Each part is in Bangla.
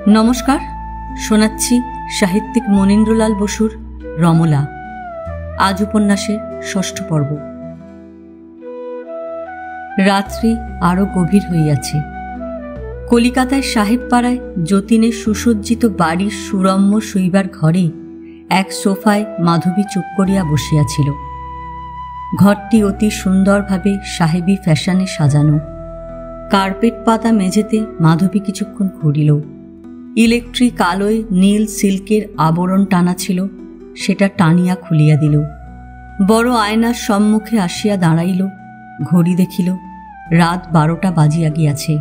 নমস্কার, শোনাচ্ছি সাহিত্যিক মনীন্দ্রলাল বসুর রমলা। আজ উপন্যাসের ৬ষ্ঠ পর্ব। রাত্রি আরো গভীর হইয়াছে। কলিকাতায় সাহেবপাড়ায় যতীনের সুসজ্জিত বাড়ির সুরম্য শুইবার ঘরে এক সোফায় মাধবী চুপ করিয়া বসিয়াছিল। ঘরটি অতি সুন্দরভাবে সাহেবী ফ্যাশনে সাজানো। কার্পেট পাতা মেঝেতে মাধবী কিছুক্ষণ ঘুরিল। ইলেকট্রিক আলোয় নীল সিল্কের আবরণ টানা ছিল, সেটা টানিয়া খুলিয়া দিল। বড় আয়নার সম্মুখে আসিয়া দাঁড়াইল, ঘড়ি দেখিল, রাত 12টা বাজিয়া গিয়াছে।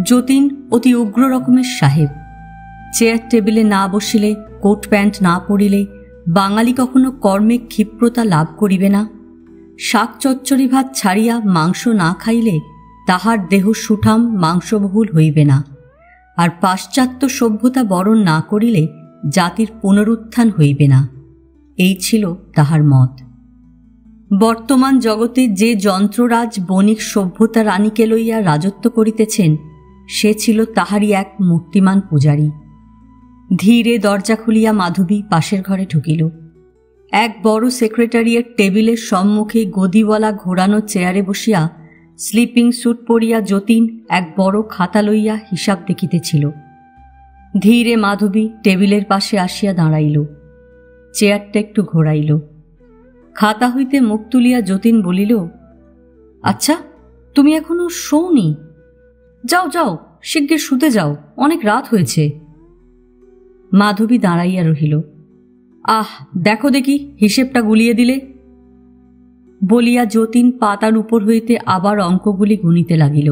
যতীন অতি উগ্র রকমের সাহেব। চেয়ার টেবিলে না বসিলে, কোট প্যান্ট না পরিলে বাঙালি কখনো কর্মে ক্ষিপ্রতা লাভ করিবে না। শাক চচ্চড়ি ভাত ছাড়িয়া মাংস না খাইলে তাহার দেহ সুঠাম মাংসবহুল হইবে না, আর পাশ্চাত্য সভ্যতা বরণ না করিলে জাতির পুনরুত্থান হইবে না। এই ছিল তাহার মত। বর্তমান জগতে যে যন্ত্ররাজ বণিক সভ্যতা রানীকে লইয়া রাজত্ব করিতেছেন, সে ছিল তাহারই এক মূর্তিমান পূজারী। ধীরে দরজা খুলিয়া মাধবী পাশের ঘরে ঢুকিল। এক বড় সেক্রেটারিয়েট টেবিলের সম্মুখে গদিওয়ালা ঘোরানো চেয়ারে বসিয়া স্লিপিং স্যুট পরিয়া যতীন এক বড় খাতা লইয়া হিসাব দেখিতেছিল। ধীরে মাধবী টেবিলের পাশে আসিয়া দাঁড়াইল, চেয়ারটা একটু ঘোরাইল। খাতা হইতে মুখ তুলিয়া যতীন বলিল, আচ্ছা, তুমি এখনো শোওনি? যাও যাও, শিগগির শুতে যাও, অনেক রাত হয়েছে। মাধবী দাঁড়াইয়া রহিল। আহ, দেখো দেখি, হিসেবটা গুলিয়ে দিলে বলিয়া যতীন পাতার উপর হইতে আবার অঙ্কগুলি গুনিতে লাগিল।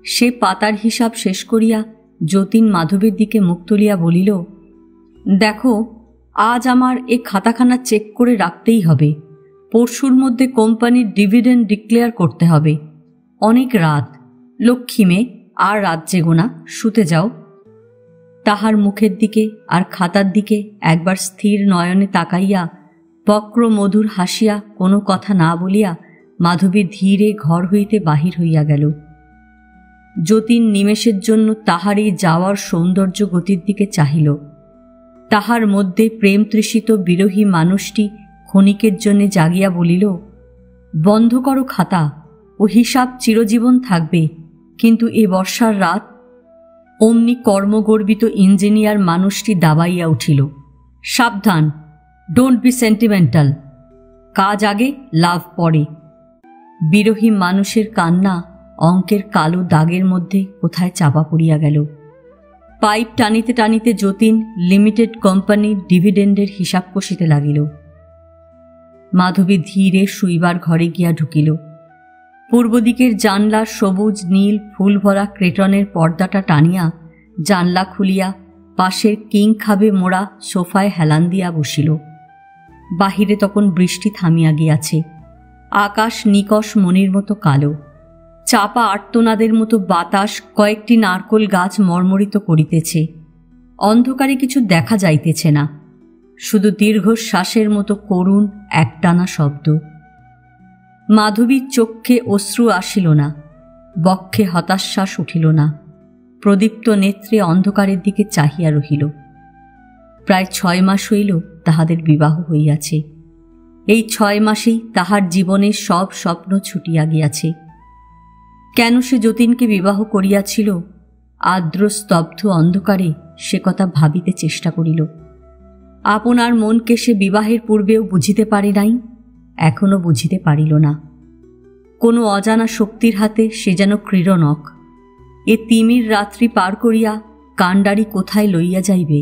সে পাতার হিসাব শেষ করিয়া যতীন মাধবীর দিকে মুখ তুলিয়া বলিল, দেখো, আজ আমার এ খাতাখানা চেক করে রাখতেই হবে। পরশুর মধ্যে কোম্পানির ডিভিডেন্ড ডিক্লেয়ার করতে হবে। অনেক রাত, লক্ষ্মী মেয়ে, আর রাত জেগো না, শুতে যাও। তাহার মুখের দিকে আর খাতার দিকে একবার স্থির নয়নে তাকাইয়া বক্র মধুর হাসিয়া কোনো কথা না বলিয়া মাধবী ধীরে ঘর হইতে বাহির হইয়া গেল। যতীন নিমেষের জন্য তাহার এই যাওয়ার সৌন্দর্য গতির দিকে চাহিল। তাহার মধ্যে প্রেম তৃষিত বিরহী মানুষটি ক্ষণিকের জন্য জাগিয়া বলিল, বন্ধ করো খাতা, ও হিসাব চিরজীবন থাকবে, কিন্তু এ বর্ষার রাত। অমনি কর্মগর্বিত ইঞ্জিনিয়ার মানুষটি দাবাইয়া উঠিল, সাবধান, ডোন্ট বি সেন্টিমেন্টাল, কাজ আগে লাভ পরে। বিরহী মানুষের কান্না অঙ্কের কালো দাগের মধ্যে কোথায় চাপা পড়িয়া গেল। পাইপ টানিতে টানিতে যতীন লিমিটেড কোম্পানির ডিভিডেন্ডের হিসাব কষিতে লাগিল। মাধবী ধীরে শুইবার ঘরে গিয়া ঢুকিল। পূর্ব দিকের জানলার সবুজ নীল ফুল ভরা ক্রেটনের পর্দাটা টানিয়া জানলা খুলিয়া পাশের কিং খাবে মোড়া সোফায় হেলান দিয়া বসিল। বাহিরে তখন বৃষ্টি থামিয়া গিয়াছে। আকাশ নিকষ মণির মতো কালো। চাপা আর্তনাদের মতো বাতাস কয়েকটি নারকোল গাছ মর্মরিত করিতেছে। অন্ধকারে কিছু দেখা যাইতেছে না, শুধু দীর্ঘশ্বাসের মতো করুণ একটানা শব্দ। মাধবীর চক্ষে অশ্রু আসিল না, বক্ষে হতাশ্বাস উঠিল না। প্রদীপ্ত নেত্রে অন্ধকারের দিকে চাহিয়া রহিল। প্রায় 6 মাস হইল তাহাদের বিবাহ হইয়াছে। এই 6 মাসেই তাহার জীবনের সব স্বপ্ন ছুটিয়া গিয়াছে। কেন সে যতীনকে বিবাহ করিয়াছিল, আর্দ্র স্তব্ধ অন্ধকারে সে কথা ভাবিতে চেষ্টা করিল। আপনার মনকে সে বিবাহের পূর্বেও বুঝিতে পারে নাই, এখনো বুঝিতে পারিল না। কোনো অজানা শক্তির হাতে সে যেন ক্রীড়নক। এ তিমির রাত্রি পার করিয়া কাণ্ডারি কোথায় লইয়া যাইবে।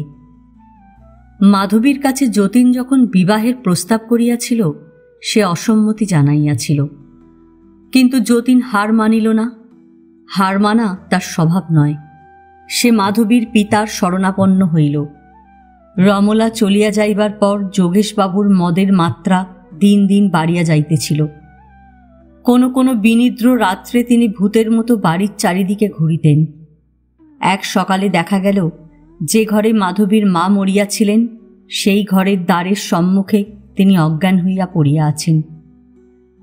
মাধবীর কাছে যতীন যখন বিবাহের প্রস্তাব করিয়াছিল, সে অসম্মতি জানাইয়াছিল, কিন্তু যতীন হার মানিল না। হার মানা তার স্বভাব নয়। সে মাধবীর পিতার শরণাপন্ন হইল। রমলা চলিয়া যাইবার পর যোগেশবাবুর মদের মাত্রা দিন দিন বাড়িয়া যাইতেছিল। কোনো কোনো বিনিদ্র রাত্রে তিনি ভূতের মতো বাড়ির চারিদিকে ঘুরিতেন। এক সকালে দেখা গেল, যে ঘরে মাধবীর মা মরিয়াছিলেন, সেই ঘরের দ্বারের সম্মুখে তিনি অজ্ঞান হইয়া পড়িয়া আছেন।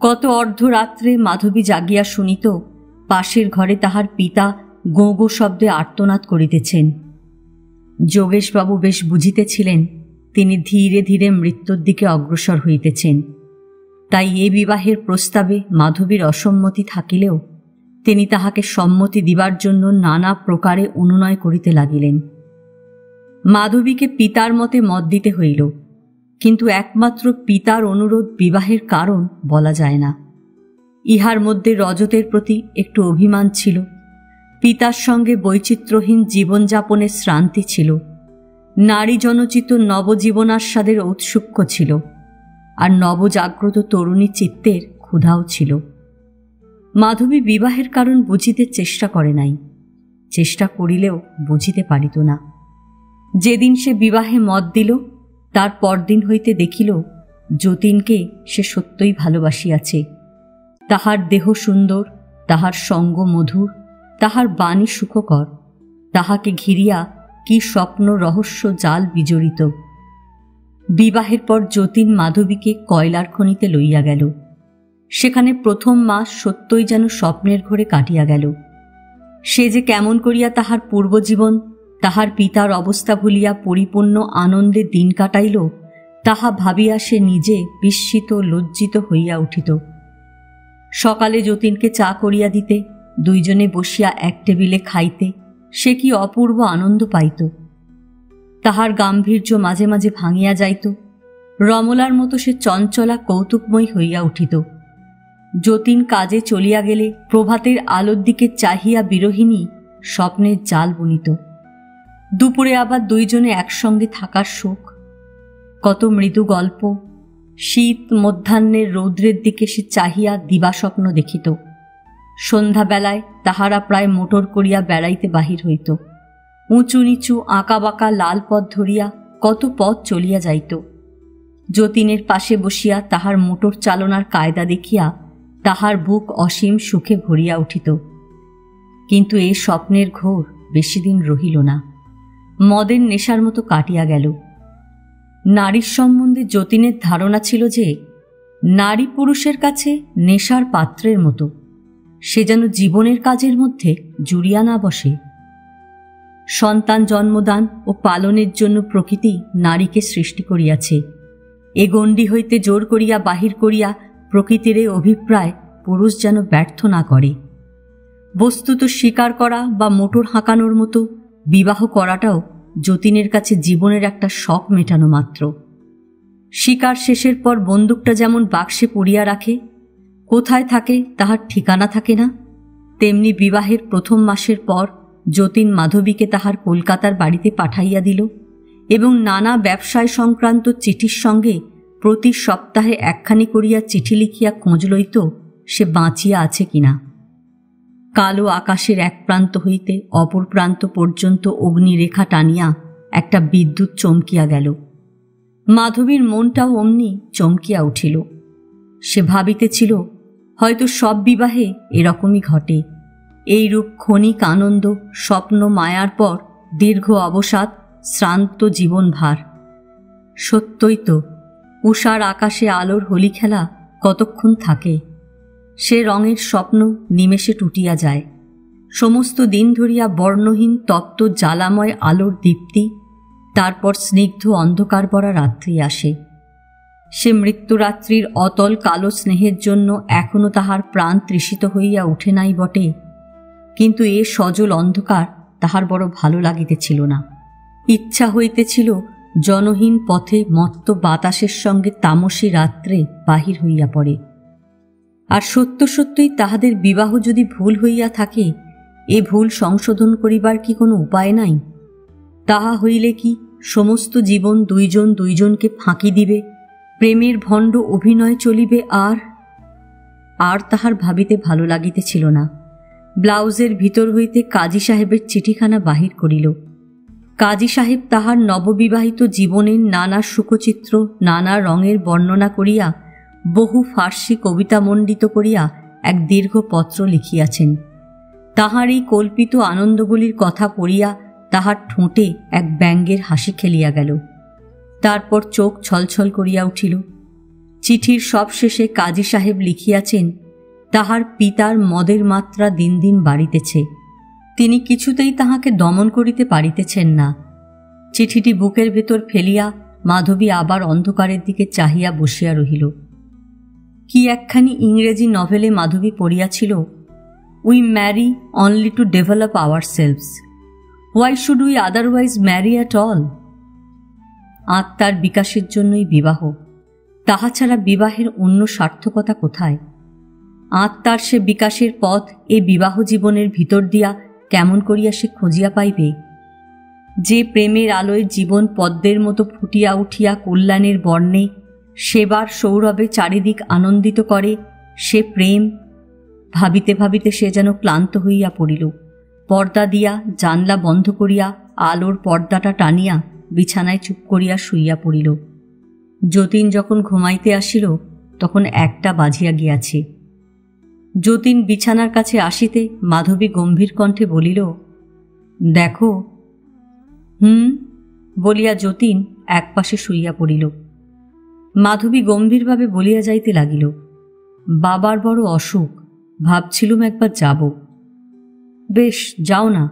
কত অর্ধরাত্রে মাধবী জাগিয়া শুনিত, পাশের ঘরে তাহার পিতা গোঁ গোঁ শব্দে আর্তনাদ করিতেছেন। যোগেশবাবু বেশ বুঝিতেছিলেন তিনি ধীরে ধীরে মৃত্যুর দিকে অগ্রসর হইতেছেন। তাই এ বিবাহের প্রস্তাবে মাধবীর অসম্মতি থাকিলেও তিনি তাহাকে সম্মতি দিবার জন্য নানা প্রকারে অনুনয় করিতে লাগিলেন। মাধবীকে পিতার মতে মত দিতে হইল, কিন্তু একমাত্র পিতার অনুরোধ বিবাহের কারণ বলা যায় না। ইহার মধ্যে রজতের প্রতি একটু অভিমান ছিল, পিতার সঙ্গে বৈচিত্র্যহীন জীবনযাপনের শ্রান্তি ছিল, নারী জনচিত নবজীবনাস্বাদের ঔৎসুক্য ছিল, আর নবজাগ্রত তরুণী চিত্তের ক্ষুধাও ছিল। মাধবী বিবাহের কারণ বুঝিতে চেষ্টা করে নাই, চেষ্টা করিলেও বুঝিতে পারিত না। যেদিন সে বিবাহে মত দিল তার পরদিন হইতে দেখিল যতীনকে সে সত্যই ভালোবাসিয়াছে। তাহার দেহ সুন্দর, তাহার সঙ্গ মধুর, তাহার বাণী সুখকর, তাহাকে ঘিরিয়া কি স্বপ্ন রহস্য জাল বিজড়িত। বিবাহের পর যতীন মাধবীকে কয়লার খনিতে লইয়া গেল। সেখানে প্রথম মাস সত্যই যেন স্বপ্নের ঘোরে কাটিয়া গেল। সে যে কেমন করিয়া তাহার পূর্বজীবন, তাহার পিতার অবস্থা ভুলিয়া পরিপূর্ণ আনন্দে দিন কাটাইল, তাহা ভাবিয়া সে নিজে বিস্মিত লজ্জিত হইয়া উঠিত। সকালে যতীনকে চা করিয়া দিতে, দুইজনে বসিয়া এক টেবিলে খাইতে সে কি অপূর্ব আনন্দ পাইত। তাহার গাম্ভীর্য মাঝে মাঝে ভাঙিয়া যাইত, রমলার মতো সে চঞ্চলা কৌতুকময় হইয়া উঠিত। যতীন কাজে চলিয়া গেলে প্রভাতের আলোর দিকে চাহিয়া বিরোহিণী স্বপ্নের জাল বুনিত। দুপুরে আবার দুইজনে একসঙ্গে থাকার সুখ, কত মৃদু গল্প। শীত মধ্যাহ্নের রৌদ্রের দিকে সে চাহিয়া দিবাস্বপ্ন দেখিত। সন্ধ্যাবেলায় তাহারা প্রায় মোটর করিয়া বেড়াইতে বাহির হইত। উঁচু নিচু আঁকা বাঁকা লাল পথ ধরিয়া কত পথ চলিয়া যাইত। যতীনের পাশে বসিয়া তাহার মোটর চালনার কায়দা দেখিয়া তাহার বুক অসীম সুখে ভরিয়া উঠিত। কিন্তু এই স্বপ্নের ঘোর বেশিদিন রহিল না, মদের নেশার মতো কাটিয়া গেল। নারীর সম্বন্ধে যতীনের ধারণা ছিল যে নারী পুরুষের কাছে নেশার পাত্রের মতো, সে যেন জীবনের কাজের মধ্যে জুড়িয়া না বসে। সন্তান জন্মদান ও পালনের জন্য প্রকৃতি নারীকে সৃষ্টি করিয়াছে। এ গণ্ডি হইতে জোর করিয়া বাহির করিয়া প্রকৃতির এ অভিপ্রায় পুরুষ যেন ব্যর্থ না করে। বস্তুত স্বীকার করা বা মোটর হাঁকানোর মতো বিবাহ করাটাও যতীনের কাছে জীবনের একটা শখ মেটানো মাত্র। শিকার শেষের পর বন্দুকটা যেমন বাক্সে পুড়িয়া রাখে, কোথায় থাকে তাহার ঠিকানা থাকে না, তেমনি বিবাহের প্রথম মাসের পর যতীন মাধবীকে তাহার কলকাতার বাড়িতে পাঠাইয়া দিল এবং নানা ব্যবসায় সংক্রান্ত চিঠির সঙ্গে প্রতি সপ্তাহে একখানি করিয়া চিঠি লিখিয়া খোঁজ লইত সে বাঁচিয়া আছে কিনা। কালো আকাশের এক প্রান্ত হইতে অপর প্রান্ত পর্যন্ত অগ্নিরেখা টানিয়া একটা বিদ্যুৎ চমকিয়া গেল। মাধবীর মনটাও অমনি চমকিয়া উঠিল। সে ভাবিতেছিল হয়তো সব বিবাহে এরকমই ঘটে, এইরূপ ক্ষণিক আনন্দ, স্বপ্ন, মায়ার পর দীর্ঘ অবসাদ, শ্রান্ত জীবনভার। সত্যই তো, উষার আকাশে আলোর হোলি খেলা কতক্ষণ থাকে, সে রঙের স্বপ্ন নিমেষে টুটিয়া যায়। সমস্ত দিন ধরিয়া বর্ণহীন তপ্ত জ্বালাময় আলোর দীপ্তি, তারপর স্নিগ্ধ অন্ধকার ভরা রাত্রি আসে। সে মৃত্যুরাত্রির অতল কালো স্নেহের জন্য এখনো তাহার প্রাণ তৃষিত হইয়া উঠে নাই বটে, কিন্তু এ সজল অন্ধকার তাহার বড় ভালো লাগিতেছিল না। ইচ্ছা হইতেছিল জনহীন পথে মত্ত বাতাসের সঙ্গে তামসী রাত্রে বাহির হইয়া পড়ে। আর সত্য সত্যই তাহাদের বিবাহ যদি ভুল হইয়া থাকে, এ ভুল সংশোধন করিবার কি কোনো উপায় নাই? তাহা হইলে কি সমস্ত জীবন দুইজন দুইজনকে ফাঁকি দিবে, প্রেমের ভণ্ড অভিনয় চলিবে? আর তাহার ভাবিতে ভালো লাগিতেছিল না। ব্লাউজের ভিতর হইতে কাজী সাহেবের চিঠিখানা বাহির করিল। কাজী সাহেব তাহার নববিবাহিত জীবনের নানা সুখচিত্র, নানা রঙের বর্ণনা করিয়া, বহু ফার্সি কবিতা মণ্ডিত করিয়া এক দীর্ঘ পত্র লিখিয়াছেন। তাহার এই কল্পিত আনন্দগুলির কথা পড়িয়া তাহার ঠোঁটে এক ব্যঙ্গের হাসি খেলিয়া গেল। তারপর চোখ ছলছল করিয়া উঠিল। চিঠির সব শেষে কাজী সাহেব লিখিয়াছেন, তাহার পিতার মদের মাত্রা দিন দিন বাড়িতেছে, তিনি কিছুতেই তাহাকে দমন করিতে পারিতেছেন না। চিঠিটি বুকের ভেতর ফেলিয়া মাধবী আবার অন্ধকারের দিকে চাহিয়া বসিয়া রহিল। কি একখানি ইংরেজি নভেলে মাধবী পড়িয়াছিল, we marry only to develop ourselves, why should we otherwise marry at all. আত্মার বিকাশের জন্যই বিবাহ, তাহা ছাড়া বিবাহের অন্য সার্থকতা কোথায়? আত্মার সে বিকাশের পথ এ বিবাহ জীবনের ভিতর দিয়া কেমন করিয়া সে খুঁজিয়া পাইবে? যে প্রেমের আলোয় জীবন পদ্মের মতো ফুটিয়া উঠিয়া কল্যাণের বর্ণে সেবার সৌরভে চারিদিক আনন্দিত করে, সে প্রেম। ভাবিতে ভাবিতে সে যেন ক্লান্ত হইয়া পড়িল। পর্দা দিয়া জানলা বন্ধ করিয়া আলোর পর্দাটা টানিয়া বিছানায় চুপ করিয়া শুইয়া পড়িল। যতীন যখন ঘুমাইতে আসিল তখন 1টা বাজিয়া গিয়াছে। যতীন বিছানার কাছে আসিতে মাধবী গম্ভীর কণ্ঠে বলিল, দেখো। বলিয়া যতীন একপাশে শুইয়া পড়িল। মাধবী গম্ভীরভাবে বলিয়া যাইতে লাগিল, বাবার বড় অসুখ, ভাবছিলুম একবার যাব। বেশ, যাও না,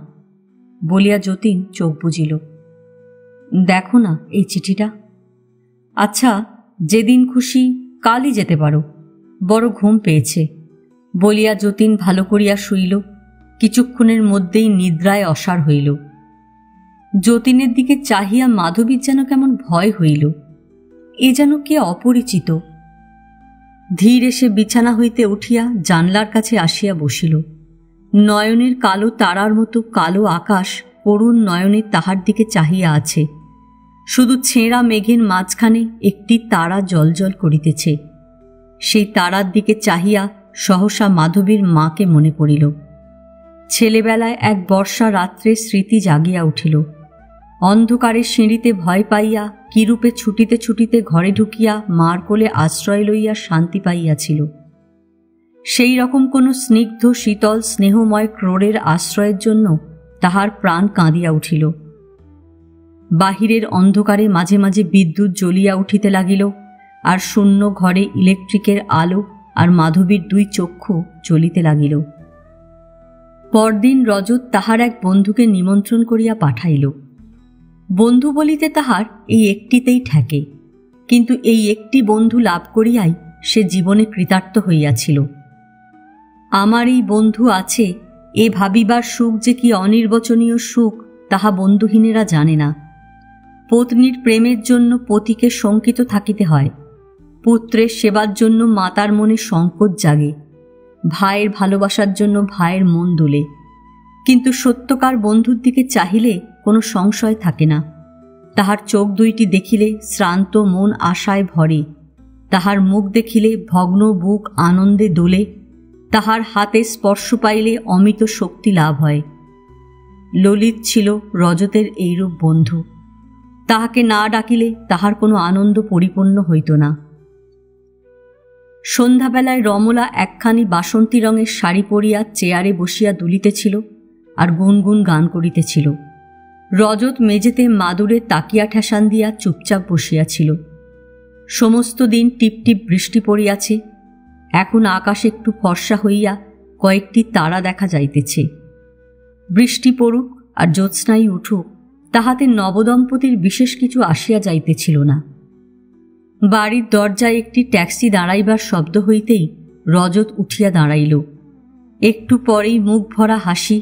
বলিয়া যতীন চোখ বুজিল। দেখো না এই চিঠিটা। আচ্ছা, যেদিন খুশি কালই যেতে পারো, বড় ঘুম পেয়েছে, বলিয়া যতীন ভালো করিয়া শুইল। কিছুক্ষণের মধ্যেই নিদ্রায় অসাড় হইল। যতীনের দিকে চাহিয়া মাধবীর যেন কেমন ভয় হইল। এ যেন কে অপরিচিত। ধীরে সে বিছানা হইতে উঠিয়া জানলার কাছে আসিয়া বসিল। নয়নের কালো তারার মতো কালো আকাশ করুণ নয়নে তাহার দিকে চাহিয়া আছে। শুধু ছেঁড়া মেঘের মাঝখানে একটি তারা জ্বলজ্বল করিতেছে। সেই তারার দিকে চাহিয়া সহসা মাধবীর মাকে মনে পড়িল। ছেলেবেলায় এক বর্ষা রাত্রে স্মৃতি জাগিয়া উঠিল। অন্ধকারে সিঁড়িতে ভয় পাইয়া কিরূপে ছুটিতে ছুটিতে ঘরে ঢুকিয়া মার কোলে আশ্রয় লইয়া শান্তি পাইয়াছিল। সেই রকম কোনো স্নিগ্ধ শীতল স্নেহময় ক্রোড়ের আশ্রয়ের জন্য তাহার প্রাণ কাঁদিয়া উঠিল। বাহিরের অন্ধকারে মাঝে মাঝে বিদ্যুৎ জ্বলিয়া উঠিতে লাগিল, আর শূন্য ঘরে ইলেকট্রিকের আলো আর মাধবীর 2 চক্ষু জ্বলিতে লাগিল। পরদিন রজত তাহার এক বন্ধুকে নিমন্ত্রণ করিয়া পাঠাইল। বন্ধু বলিতে তাহার এই একটিতেই ঠেকে, কিন্তু এই একটি বন্ধু লাভ করিয়াই সে জীবনে কৃতার্থ হইয়াছিল। আমার এই বন্ধু আছে, এ ভাবিবার সুখ যে কি অনির্বচনীয় সুখ তাহা বন্ধুহীনেরা জানে না। পত্নীর প্রেমের জন্য পতিকে শঙ্কিত থাকিতে হয়, পুত্রের সেবার জন্য মাতার মনে সংকোচ জাগে, ভাইয়ের ভালোবাসার জন্য ভাইয়ের মন দুলে। কিন্তু সত্যকার বন্ধুর দিকে চাহিলে কোনো সংশয় থাকে না। তাহার চোখ 2টি দেখিলে শ্রান্ত মন আশায় ভরে, তাহার মুখ দেখিলে ভগ্ন বুক আনন্দে দোলে, তাহার হাতে স্পর্শ পাইলে অমিত শক্তি লাভ হয়। ললিত ছিল রজতের এইরূপ বন্ধু। তাহাকে না ডাকিলে তাহার কোনো আনন্দ পরিপূর্ণ হইত না। সন্ধ্যাবেলায় রমলা একখানি বাসন্তী রঙের শাড়ি পরিয়া চেয়ারে বসিয়া দুলিতেছিল আর গুনগুন গান করিতেছিল। রজত মেঝেতে মাদুরে তাকিয়া ঠেসান দিয়া চুপচাপ বসিয়াছিল। সমস্ত দিন টিপটিপ বৃষ্টি পড়িয়াছে। এখন আকাশ একটু ফর্সা হইয়া কয়েকটি তারা দেখা যাইতেছে। বৃষ্টি পড়ুক আর জ্যোৎস্নাই উঠুক, তাহাতে নবদম্পতির বিশেষ কিছু আসিয়া যাইতেছিল না। বাড়ির দরজায় একটি ট্যাক্সি দাঁড়াইবার শব্দ হইতেই রজত উঠিয়া দাঁড়াইল। একটু পরেই মুখ ভরা হাসি,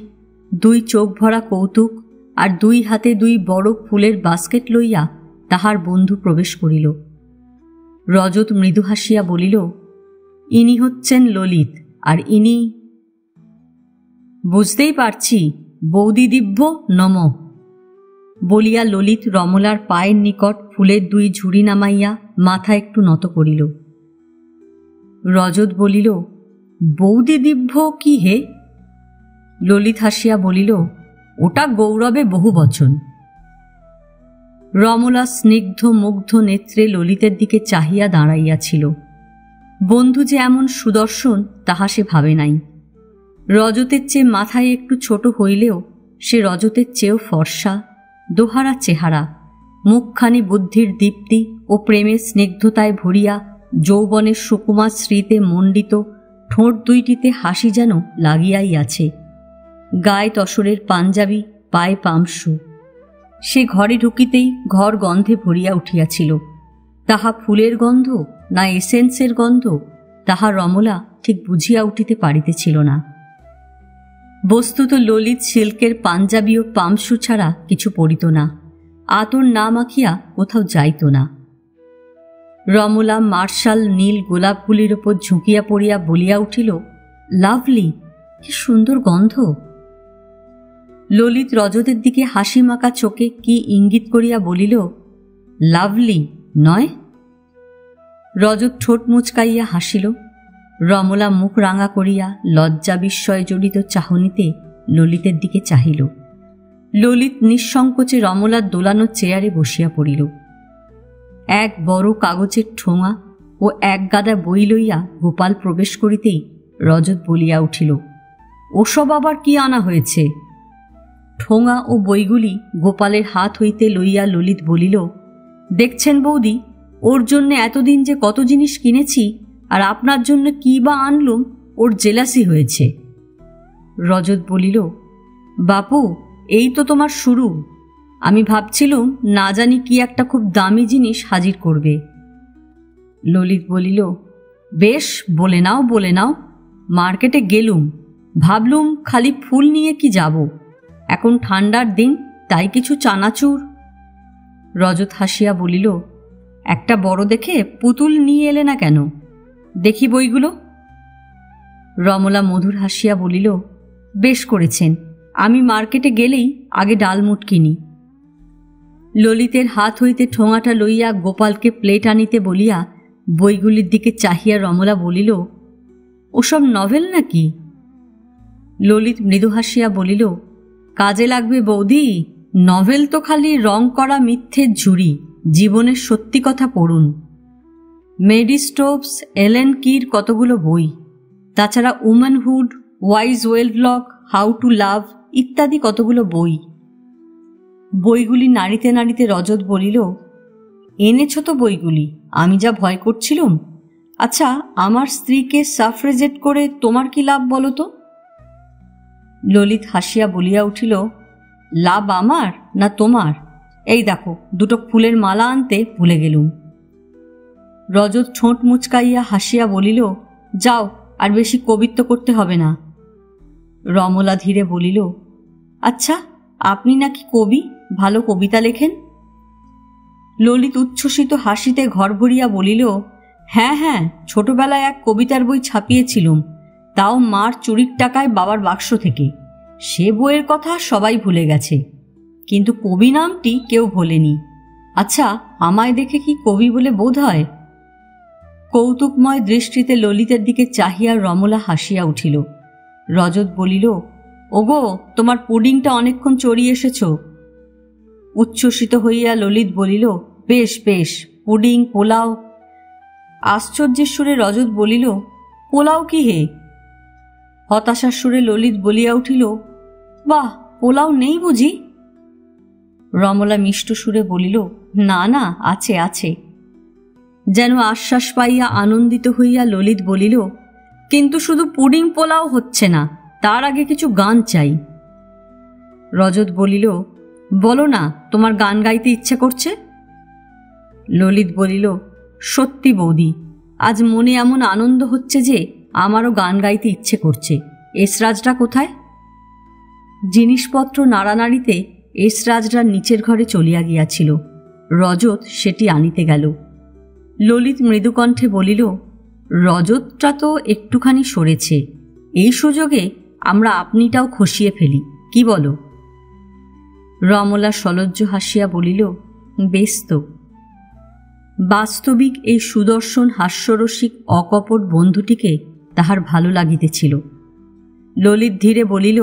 2 চোখ ভরা কৌতুক আর 2 হাতে 2 বড় ফুলের বাস্কেট লইয়া তাহার বন্ধু প্রবেশ করিল। রজত মৃদু হাসিয়া বলিল, ইনি হচ্ছেন ললিত, আর ইনি। বুঝতেই পারছি, বৌদি দিব্য নম, বলিয়া ললিত রমলার পায়ের নিকট ফুলের 2 ঝুড়ি নামাইয়া মাথা একটু নত করিল। রজত বলিল, বৌদি দিব্য কি হে? ললিত হাসিয়া বলিল, ওটা গৌরবে বহু বচন। রমলা স্নিগ্ধ মুগ্ধ নেত্রে ললিতের দিকে চাহিয়া দাঁড়াইয়াছিল। বন্ধু যে এমন সুদর্শন তাহা সে ভাবে নাই। রজতের চেয়ে মাথায় একটু ছোট হইলেও সে রজতের চেয়েও ফর্সা, দোহারা চেহারা, মুখখানি বুদ্ধির দীপ্তি ও প্রেমের স্নিগ্ধতায় ভরিয়া, যৌবনের সুকুমার স্মৃতে মণ্ডিত, ঠোঁট 2টিতে হাসি যেন লাগিয়াই আছে। গায়ে তসরের পাঞ্জাবি, পায়ে পামশু। সে ঘরে ঢুকিতেই ঘর গন্ধে ভরিয়া উঠিয়াছিল। তাহা ফুলের গন্ধ না এসেন্সের গন্ধ, তাহা রমলা ঠিক বুঝিয়া উঠিতে পারিতেছিল না। বস্তুত ললিত সিল্কের পাঞ্জাবি ও পামশু ছাড়া কিছু পরিত না, আতর না মাখিয়া কোথাও যাইত না। রমলা মার্শাল নীল গোলাপগুলির ওপর ঝুঁকিয়া পড়িয়া বলিয়া উঠিল, লাভলি, কি সুন্দর গন্ধ। ললিত রজতের দিকে হাসি মাখা চোখে কি ইঙ্গিত করিয়া বলিল, লাভলি নয়? রজত ঠোঁট মুচকাইয়া হাসিল। রমলা মুখ রাঙা করিয়া লজ্জা বিস্ময় জড়িত চাহনিতে ললিতের দিকে চাহিল। ললিত নিঃসংকোচে রমলার দোলানো চেয়ারে বসিয়া পড়িল। এক বড় কাগজের ঠোঙা ও এক গাদা বই লইয়া গোপাল প্রবেশ করিতেই রজত বলিয়া উঠিল, ওসব আবার কি আনা হয়েছে? ঠোঙা ও বইগুলি গোপালের হাত হইতে লইয়া ললিত বলিল, দেখছেন বৌদি, ওর জন্য এতদিন যে কত জিনিস কিনেছি, আর আপনার জন্য কি বা আনলুম, ওর জেলাসি হয়েছে। রজত বলিল, বাপু, এই তো তোমার শুরু। আমি ভাবছিলুম না জানি কি একটা খুব দামি জিনিস হাজির করবে। ললিত বলিল, বেশ, বলে নাও বলে নাও। মার্কেটে গেলুম, ভাবলুম খালি ফুল নিয়ে কি যাব, এখন ঠান্ডার দিন, তাই কিছু চানাচুর। রজত হাসিয়া বলিল, একটা বড় দেখে পুতুল নিয়ে এলে না কেন? দেখি বইগুলো। রমলা মধুর হাসিয়া বলিল, বেশ করেছেন, আমি মার্কেটে গেলেই আগে ডালমুট কিনি। ললিতের হাত হইতে ঠোঙাটা লইয়া গোপালকে প্লেট আনিতে বলিয়া বইগুলির দিকে চাহিয়া রমলা বলিল, ওসব নভেল নাকি? ললিত মৃদু হাসিয়া বলিল, কাজে লাগবে বৌদি, নভেল তো খালি রং করা মিথ্যের ঝুড়ি, জীবনের সত্যি কথা পড়ুন। মেডি স্টোভস, এলেন কির কতগুলো বই, তাছাড়া উম্যানহুড, ওয়াইজ ওয়েলব্লক, হাউ টু লাভ ইত্যাদি কতগুলো বই। বইগুলি নাড়িতে নাড়িতে রজত বলিল, এনেছ তো বইগুলি, আমি যা ভয় করছিলুম। আচ্ছা, আমার স্ত্রীকে সাফরেজেট করে তোমার কি লাভ বলো তো? ললিত হাসিয়া বলিয়া উঠিল, লাভ আমার না তোমার? এই দেখো, দুটো ফুলের মালা আনতে ভুলে গেলুম। রজত ঠোঁট মুচকাইয়া হাসিয়া বলিল, যাও, আর বেশি কবিত্ব করতে হবে না। রমলা ধীরে বলিল, আচ্ছা, আপনি নাকি কবি, ভালো কবিতা লেখেন? ললিত উচ্ছ্বসিত হাসিতে ঘর ভরিয়া বলিল, হ্যাঁ হ্যাঁ, ছোটবেলায় এক কবিতার বই ছাপিয়েছিলুম, তাও মার চুরির টাকায় বাবার বাক্স থেকে। সে বইয়ের কথা সবাই ভুলে গেছে, কিন্তু কবি নামটি কেউ ভোলেনি। আচ্ছা, আমায় দেখে কি কবি বলে বোধ হয়? কৌতুকময় দৃষ্টিতে ললিতের দিকে চাহিয়া রমলা হাসিয়া উঠিল। রজত বলিল, ওগো, তোমার পুডিংটা অনেকক্ষণ চড়িয়ে এসেছ। উচ্ছ্বসিত হইয়া ললিত বলিল, বেশ বেশ, পুডিং, পোলাও। আশ্চর্যের সুরে রজত বলিল, পোলাও কি হে? হতাশার সুরে ললিত বলিয়া উঠিল, বাহ, পোলাও নেই বুঝি? রমলা মিষ্ট সুরে বলিল, না না, আছে আছে। যেন আশ্বাস পাইয়া আনন্দিত হইয়া ললিত বলিল, কিন্তু শুধু পুডিং পোলাও হচ্ছে না, তার আগে কিছু গান চাই। রজত বলিল, বলো না, তোমার গান গাইতে ইচ্ছে করছে? ললিত বলিল, সত্যি বৌদি, আজ মনে এমন আনন্দ হচ্ছে যে আমারও গান গাইতে ইচ্ছে করছে। এসরাজটা কোথায়? জিনিসপত্র নাড়ানাড়িতে এসরাজরা নিচের ঘরে চলিয়া গিয়াছিল। রজত সেটি আনিতে গেল। ললিত মৃদুকণ্ঠে বলিল, রজতটা তো একটুখানি সরেছে, এই সুযোগে আমরা আপনিটাও খসিয়ে ফেলি, কি বলো? রমলা সলজ্জ হাসিয়া বলিল, বেশ তো। বাস্তবিক এই সুদর্শন হাস্যরসিক অকপট বন্ধুটিকে তাহার ভালো লাগিতেছিল। ললিত ধীরে বলিল,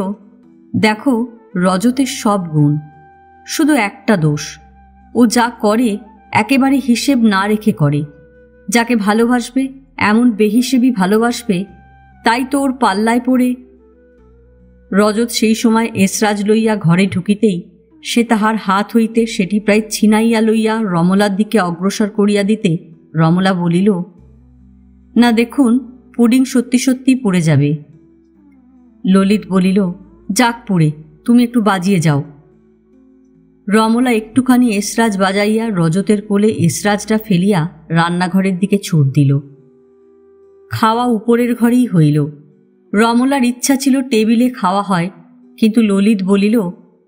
দেখো, রজতের সব গুণ, শুধু একটা দোষ, ও যা করে একেবারে হিসেব না রেখে করে। যাকে ভালোবাসবে এমন বেহিসেবি ভালোবাসবে, তাই তো ওর পাল্লায় পড়ে। রজত সেই সময় এসরাজ লইয়া ঘরে ঢুকিতেই সে তাহার হাত হইতে সেটি প্রায় ছিনাইয়া লইয়া রমলার দিকে অগ্রসর করিয়া দিতে রমলা বলিল, না দেখুন, পুডিং সত্যি সত্যি পড়ে যাবে। ললিত বলিল, যাক পুড়ে, তুমি একটু বাজিয়ে যাও। রমলা একটুখানি এসরাজ বাজাইয়া রজতের কোলে এসরাজটা ফেলিয়া রান্নাঘরের দিকে ছুট দিল। খাওয়া উপরের ঘরেই হইল। রমলার ইচ্ছা ছিল টেবিলে খাওয়া হয়, কিন্তু ললিত বলিল,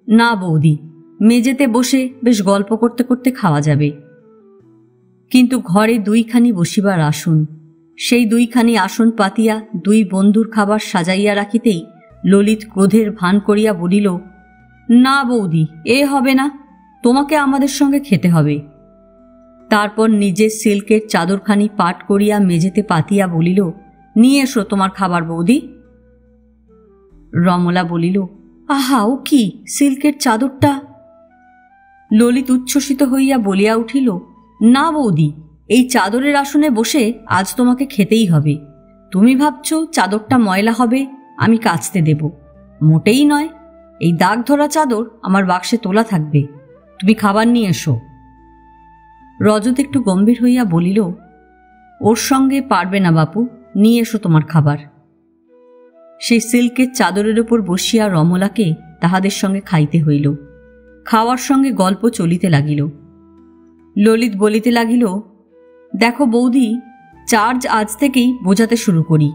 না বৌদি, মেঝেতে বসে বেশ গল্প করতে করতে খাওয়া যাবে। কিন্তু ঘরে দুইখানি বসিবার আসন, সেই দুইখানি আসন পাতিয়া দুই বন্ধুর খাবার সাজাইয়া রাখিতেই ললিত ক্রোধের ভান করিয়া বলিল, না বৌদি, এ হবে না, তোমাকে আমাদের সঙ্গে খেতে হবে। তারপর নিজের সিল্কের চাদরখানি পাট করিয়া মেঝেতে পাতিয়া বলিল, নিয়ে এসো তোমার খাবার বৌদি। রমলা বলিল, আহা, ও কি, সিল্কের চাদরটা? ললিত উচ্ছ্বসিত হইয়া বলিয়া উঠিল, না বৌদি, এই চাদরের আসনে বসে আজ তোমাকে খেতেই হবে। তুমি ভাবছ চাদরটা ময়লা হবে, আমি কাচতে দেব? মোটেই নয়, এই দাগ ধরা চাদর আমার বাক্সে তোলা থাকবে। তুমি খাবার নিয়ে এসো। রজত একটু গম্ভীর হইয়া বলিল, ওর সঙ্গে পারবে না বাপু, নিয়ে এসো তোমার খাবার। সেই সিল্কের চাদরের ওপর বসিয়া রমলাকে তাহাদের সঙ্গে খাইতে হইল। খাওয়ার সঙ্গে গল্প চলিতে লাগিল। ললিত বলিতে লাগিল, দেখো বৌদি, চার্জ আজ থেকেই বোঝাতে শুরু করি।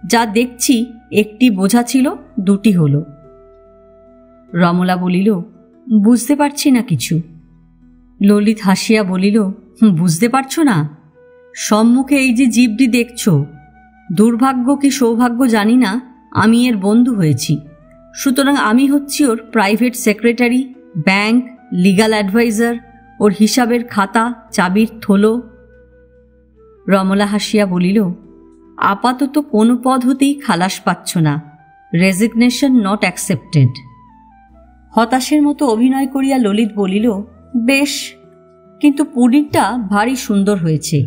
যা দেখছি একটি বোঝা ছিল, দুটি হল। রমলা বলিল, বুঝতে পারছি না কিছু। ললিত হাসিয়া বলিল, বুঝতে পারছো না? সম্মুখে এই যে জীবটি দেখছ, দুর্ভাগ্য কি সৌভাগ্য জানি না, আমি এর বন্ধু হয়েছি। সুতরাং আমি হচ্ছি ওর private secretary, bank, legal adviser, ওর হিসাবের খাতা, চাবির থলো। রমলা হাসিয়া বলিল, আপাতত কোনো পদ হতেই খালাস পাচ্ছ না, রেজিগনেশন নট অ্যাকসেপ্টেড। হতাশের মতো অভিনয় করিয়া ললিত বলিল, বেশ, কিন্তু পুডিংটা ভারী সুন্দর হয়েছে।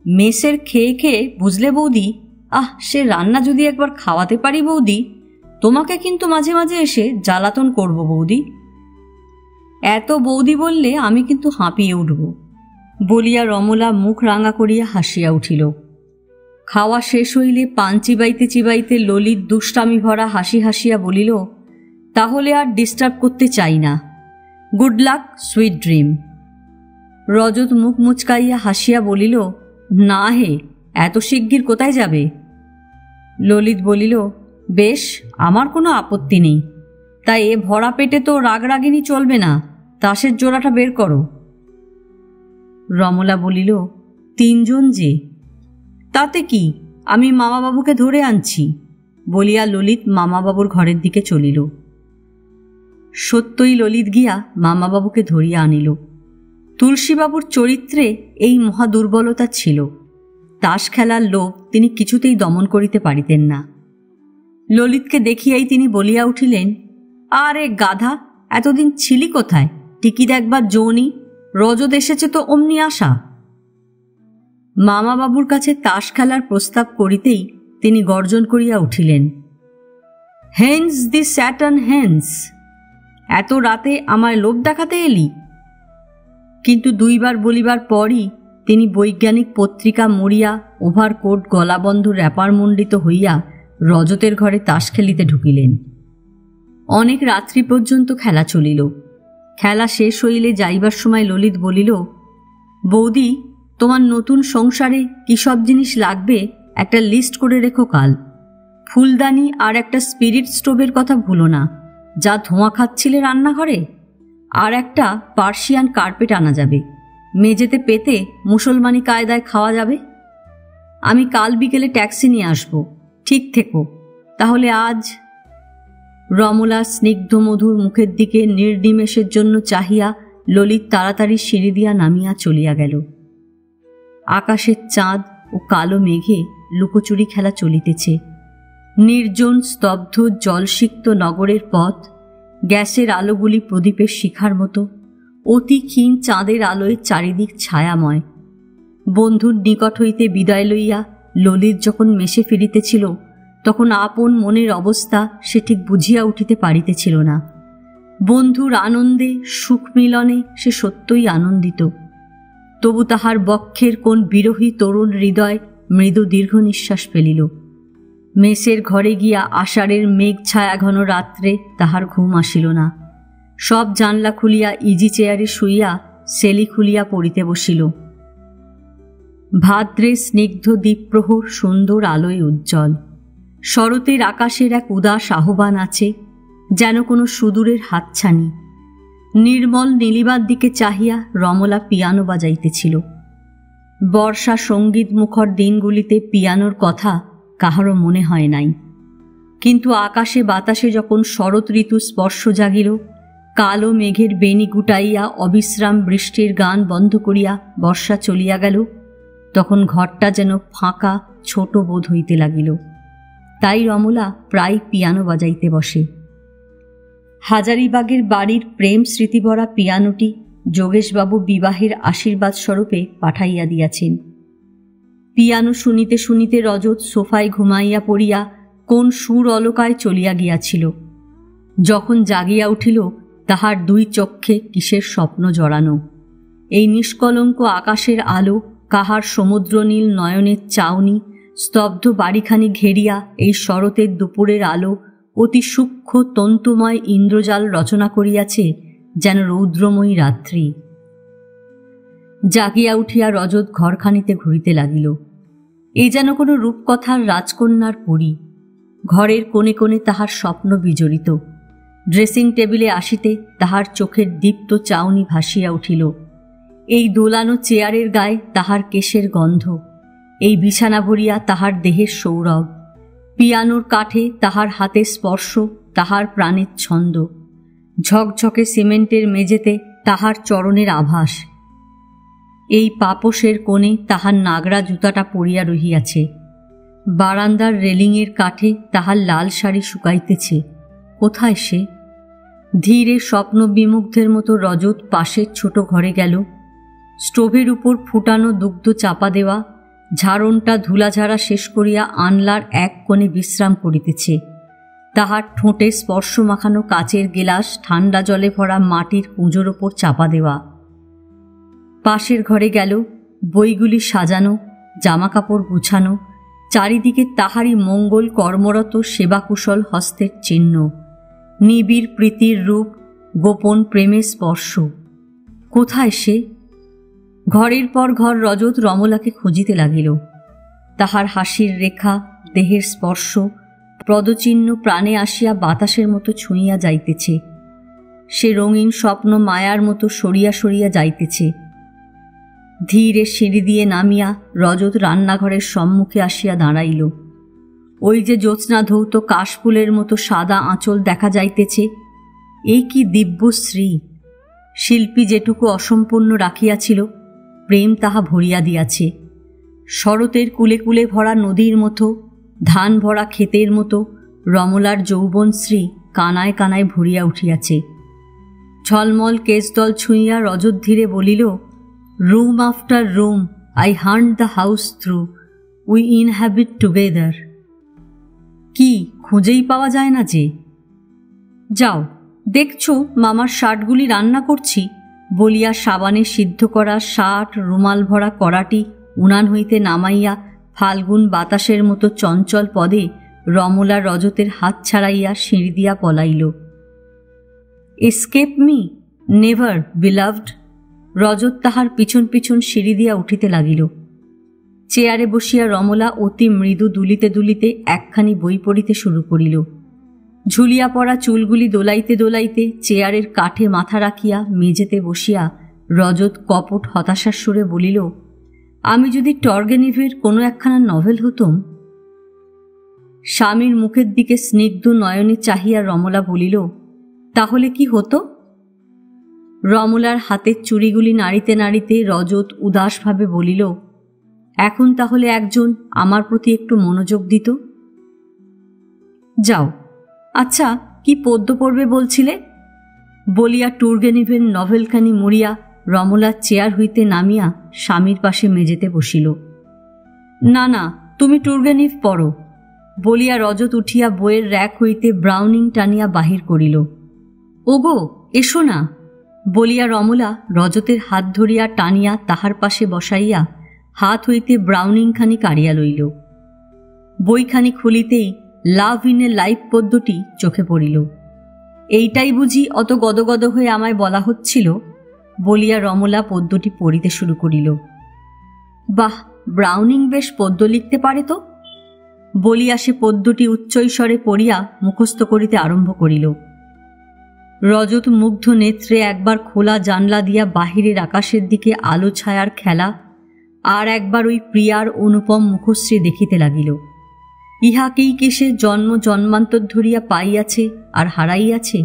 মেসের খেয়ে খেয়ে, বুঝলে বৌদি, সে রান্না যদি একবার খাওয়াতে পারি বৌদি, তোমাকে কিন্তু মাঝে মাঝে এসে জ্বালাতন করব বৌদি। এত বৌদি বললে আমি কিন্তু হাঁপিয়ে উঠব, বলিয়া রমলা মুখ রাঙা করিয়া হাসিয়া উঠিল। খাওয়া শেষ হইলে পান চিবাইতে চিবাইতে ললিত দুষ্টামি ভরা হাসি হাসিয়া বলিল, তাহলে আর ডিস্টার্ব করতে চাই না। Good luck, sweet dream. Rajat মুখ মুচকাইয়া হাসিয়া বলিল, না হে, এত শিগগির কোথায় যাবে? ললিত বলিল, বেশ, আমার কোনো আপত্তি নেই। তাই এ ভরা পেটে তো রাগরাগিনী চলবে না, তাসের জোড়াটা বের করো। রমলা বলিল, তিনজন যে। তাতে কি, আমি মামাবাবুকে ধরে আনছি, বলিয়া ললিত মামাবাবুর ঘরের দিকে চলিল। সত্যই ললিত গিয়া মামাবাবুকে ধরিয়া আনিল। তুলসীবাবুর চরিত্রে এই মহা দুর্বলতা ছিল, তাস খেলার লোভ তিনি কিছুতেই দমন করিতে পারিতেন না। ললিতকে দেখিয়াই তিনি বলিয়া উঠিলেন, আরে গাধা, এতদিন ছিলি কোথায়? টিকি দেখবার যৌনি, রজত এসেছে তো অমনি আসা। মামাবাবুর কাছে তাস খেলার প্রস্তাব করিতেই তিনি গর্জন করিয়া উঠিলেন, হেন্স দি স্যাটার্ন হেন্স! এত রাতে আমায় লোভ দেখাতে এলি? কিন্তু দুইবার বলিবার পরই তিনি বৈজ্ঞানিক পত্রিকা মুড়িয়া ওভারকোট গলাবন্ধ র্যাপারমণ্ডিত হইয়া রজতের ঘরে তাস খেলিতে ঢুকিলেন। অনেক রাত্রি পর্যন্ত খেলা চলিল। খেলা শেষ হইলে যাইবার সময় ললিত বলিল, বৌদি, তোমার নতুন সংসারে কী সব জিনিস লাগবে একটা লিস্ট করে রেখো কাল। ফুলদানি আর একটা স্পিরিট স্টোভের কথা ভুলো না, যা ধোঁয়া খাচ্ছিলে রান্নাঘরে। আর একটা পার্সিয়ান কার্পেট আনা যাবে, মেঝেতে পেতে মুসলমানি কায়দায় খাওয়া যাবে। আমি কাল বিকেলে ট্যাক্সি নিয়ে আসব, ঠিক থেকো। তাহলে আজ। রমলার স্নিগ্ধ মধুর মুখের দিকে নির্নিমেষের জন্য চাহিয়া ললিত তাড়াতাড়ি সিঁড়ি দিয়া নামিয়া চলিয়া গেল। আকাশের চাঁদ ও কালো মেঘে লুকোচুরি খেলা চলিতেছে। নির্জন স্তব্ধ জলসিক্ত নগরের পথ, গ্যাসের আলোগুলি প্রদীপের শিখার মতো, অতি ক্ষীণ চাঁদের আলোয় চারিদিক ছায়াময়। বন্ধুর নিকট হইতে বিদায় লইয়া ললিত যখন মেসে ফিরিতেছিল, তখন আপন মনের অবস্থা সে ঠিক বুঝিয়া উঠিতে পারিতেছিল না। বন্ধুর আনন্দে, সুখ মিলনে সে সত্যই আনন্দিত। তবু তাহার বক্ষের কোন বিরহী তরুণ হৃদয় মৃদু দীর্ঘ নিঃশ্বাস ফেলিল। মেসের ঘরে গিয়া আষাঢ়ের মেঘ ছায়া ঘন রাত্রে তাহার ঘুম আসিল না। সব জানলা খুলিয়া ইজি চেয়ারে শুইয়া সেলি খুলিয়া পড়িতে বসিল। ভাদ্রে স্নিগ্ধ দ্বীপ্রহর সুন্দর আলোয় উজ্জ্বল। শরতের আকাশের এক উদাস আহ্বান আছে, যেন কোনো সুদূরের হাতছানি। নির্মল নীলিমার দিকে চাহিয়া রমলা পিয়ানো বাজাইতেছিল। বর্ষা সঙ্গীত মুখর দিনগুলিতে পিয়ানোর কথা কাহারও মনে হয় নাই, কিন্তু আকাশে বাতাসে যখন শরৎ ঋতু স্পর্শ জাগিল, কালো মেঘের বেনি গুটাইয়া অবিশ্রাম বৃষ্টির গান বন্ধ করিয়া বর্ষা চলিয়া গেল, তখন ঘরটা যেন ফাঁকা ছোট বোধ হইতে লাগিল। তাই রমলা প্রায় পিয়ানো বাজাইতে বসে। হাজারিবাগের বাড়ির প্রেম স্মৃতিভরা পিয়ানোটি যোগেশবাবু বিবাহের আশীর্বাদ স্বরূপে পাঠাইয়া দিয়াছেন। পিয়ানো শুনিতে শুনিতে রজত সোফায় ঘুমাইয়া পড়িয়া কোন সুর অলকায় চলিয়া গিয়াছিল। যখন জাগিয়া উঠিল, তাহার দুই চক্ষে কিসের স্বপ্ন জড়ানো। এই নিষ্কলঙ্ক আকাশের আলো, কাহার সমুদ্রনীল নয়নের চাউনি, স্তব্ধ বাড়িখানি ঘেরিয়া এই শরতের দুপুরের আলো অতি সূক্ষ্ম তন্তুময় ইন্দ্রজাল রচনা করিয়াছে, যেন রৌদ্রময়ী রাত্রি। জাগিয়া উঠিয়া রজত ঘরখানিতে ঘুরিতে লাগিল। এ যেন কোনো রূপকথার রাজকন্যার পরী। ঘরের কোণে কোণে তাহার স্বপ্ন বিজড়িত। ড্রেসিং টেবিলে আসিতে তাহার চোখের দীপ্ত চাউনি ভাসিয়া উঠিল। এই দোলানো চেয়ারের গায়ে তাহার কেশের গন্ধ, এই বিছানা ভরিয়া তাহার দেহের সৌরভ, পিয়ানোর কাঠে তাহার হাতের স্পর্শ, তাহার প্রাণের ছন্দ, ঝকঝকে সিমেন্টের মেঝেতে তাহার চরণের আভাস। এই পাপোশের কোণে তাহার নাগরা জুতাটা পরিয়া রহিয়াছে। বারান্দার রেলিংয়ের কাঠে তাহার লাল শাড়ি শুকাইতেছে। কোথায় সে? ধীরে স্বপ্ন বিমুগ্ধের মতো রজত পাশের ছোট ঘরে গেল। স্টোভের উপর ফুটানো দুগ্ধ চাপা দেওয়া, ঝাড়নটা ধুলাঝাড়া শেষ করিয়া আনলার এক কোণে বিশ্রাম করিতেছে। তাহার ঠোঁটে স্পর্শ মাখানো কাচের গেলাস ঠান্ডা জলে ভরা মাটির কুঁজোর ওপর চাপা দেওয়া। পাশের ঘরে গেল, বইগুলি সাজানো, জামাকাপড় গুছানো, চারিদিকে তাহারই মঙ্গল কর্মরত সেবাকুশল হস্তের চিহ্ন, নিবিড় প্রীতির রূপ, গোপন প্রেমের স্পর্শ। কোথায় সে? ঘরের পর ঘর রজত রমলাকে খুঁজিতে লাগিল। তাহার হাসির রেখা, দেহের স্পর্শ, পদচিহ্ন প্রাণে আসিয়া বাতাসের মতো ছুঁইয়া যাইতেছে। সে রঙিন স্বপ্ন মায়ার মতো সরিয়া সরিয়া যাইতেছে। ধীরে সিঁড়ি দিয়ে নামিয়া রজত রান্নাঘরের সম্মুখে আসিয়া দাঁড়াইল। ওই যে জ্যোৎস্না ধৌত কাশফুলের মতো সাদা আঁচল দেখা যাইতেছে। এই কি দিব্যশ্রী! শিল্পী যেটুকু অসম্পূর্ণ রাখিয়াছিল, প্রেম তাহা ভরিয়া দিয়াছে। শরতের কুলে কুলে ভরা নদীর মতো, ধান ভরা ক্ষেতের মতো রমলার যৌবনশ্রী কানায় কানায় ভরিয়া উঠিয়াছে। ঝলমল কেশদল ছুঁইয়া রজত ধীরে বলিল, room after room I hunt the house through, we inhabit together. কি খুঁজেই পাওয়া যায় না যে? যাও, দেখছ মামার শার্টগুলি রান্না করছি বলিয়া সাবানে সিদ্ধ করা শার্ট রুমাল ভরা কড়াটি উনান হইতে নামাইয়া ফাল্গুন বাতাসের মতো চঞ্চল পদে রমলা রজতের হাত ছাড়াইয়া সিঁড়ি দিয়া পলাইল। Escape me never beloved. Rajat তাহার পিছন পিছন সিঁড়ি দিয়া উঠিতে লাগিল। চেয়ারে বসিয়া রমলা অতি মৃদু দুলিতে দুলিতে একখানি বই পড়িতে শুরু করিল। ঝুলিয়া পড়া চুলগুলি দোলাইতে দোলাইতে চেয়ারের কাঠে মাথা রাখিয়া মেঝেতে বসিয়া রজত কপট হতাশার সুরে বলিল, আমি যদি টর্গেনিভের কোনো একখানা নভেল হতুম। স্বামীর মুখের দিকে স্নিগ্ধ নয়নে চাহিয়া রমলা বলিল, তাহলে কি হতো? রমলার হাতের চুড়িগুলি নাড়িতে নাড়িতে রজত উদাসভাবে বলিল, এখন তাহলে একজন আমার প্রতি একটু মনোযোগ দিত। যাও, আচ্ছা কি পদ্য পড়বে বলছিলে? বলিয়া টুর্গেনিভের নভেলখানি মুড়িয়া রমলার চেয়ার হইতে নামিয়া স্বামীর পাশে মেঝেতে বসিল। না না, তুমি টুর্গেনিভ পড়ো বলিয়া রজত উঠিয়া বইয়ের র্যাক হইতে ব্রাউনিং টানিয়া বাহির করিল। ওগো, এসো না বলিয়া রমলা রজতের হাত ধরিয়া টানিয়া তাহার পাশে বসাইয়া হাত হইতে ব্রাউনিংখানি কাড়িয়া লইল। বইখানি খুলিতেই লাভ ইন এ লাইফ পদ্যটি চোখে পড়িল। এইটাই বুঝি অত গদগদ হয়ে আমায় বলা হচ্ছিল বলিয়া রমলা পদ্যটি পড়িতে শুরু করিল। বাহ, ব্রাউনিং বেশ পদ্য লিখতে পারে তো বলিয়া সে পদ্যটি উচ্চৈস্বরে পড়িয়া মুখস্থ করিতে আরম্ভ করিল। রজত মুগ্ধ নেত্রে একবার খোলা জানলা দিয়া বাহিরের আকাশের দিকে আলো ছায়ার খেলা, আর একবার ওই প্রিয়ার অনুপম মুখশ্রী দেখিতে লাগিল। ইহাকেই কি সে জন্ম জন্মান্তর ধরিয়া পাইয়াছে আর হারাইয়াছে?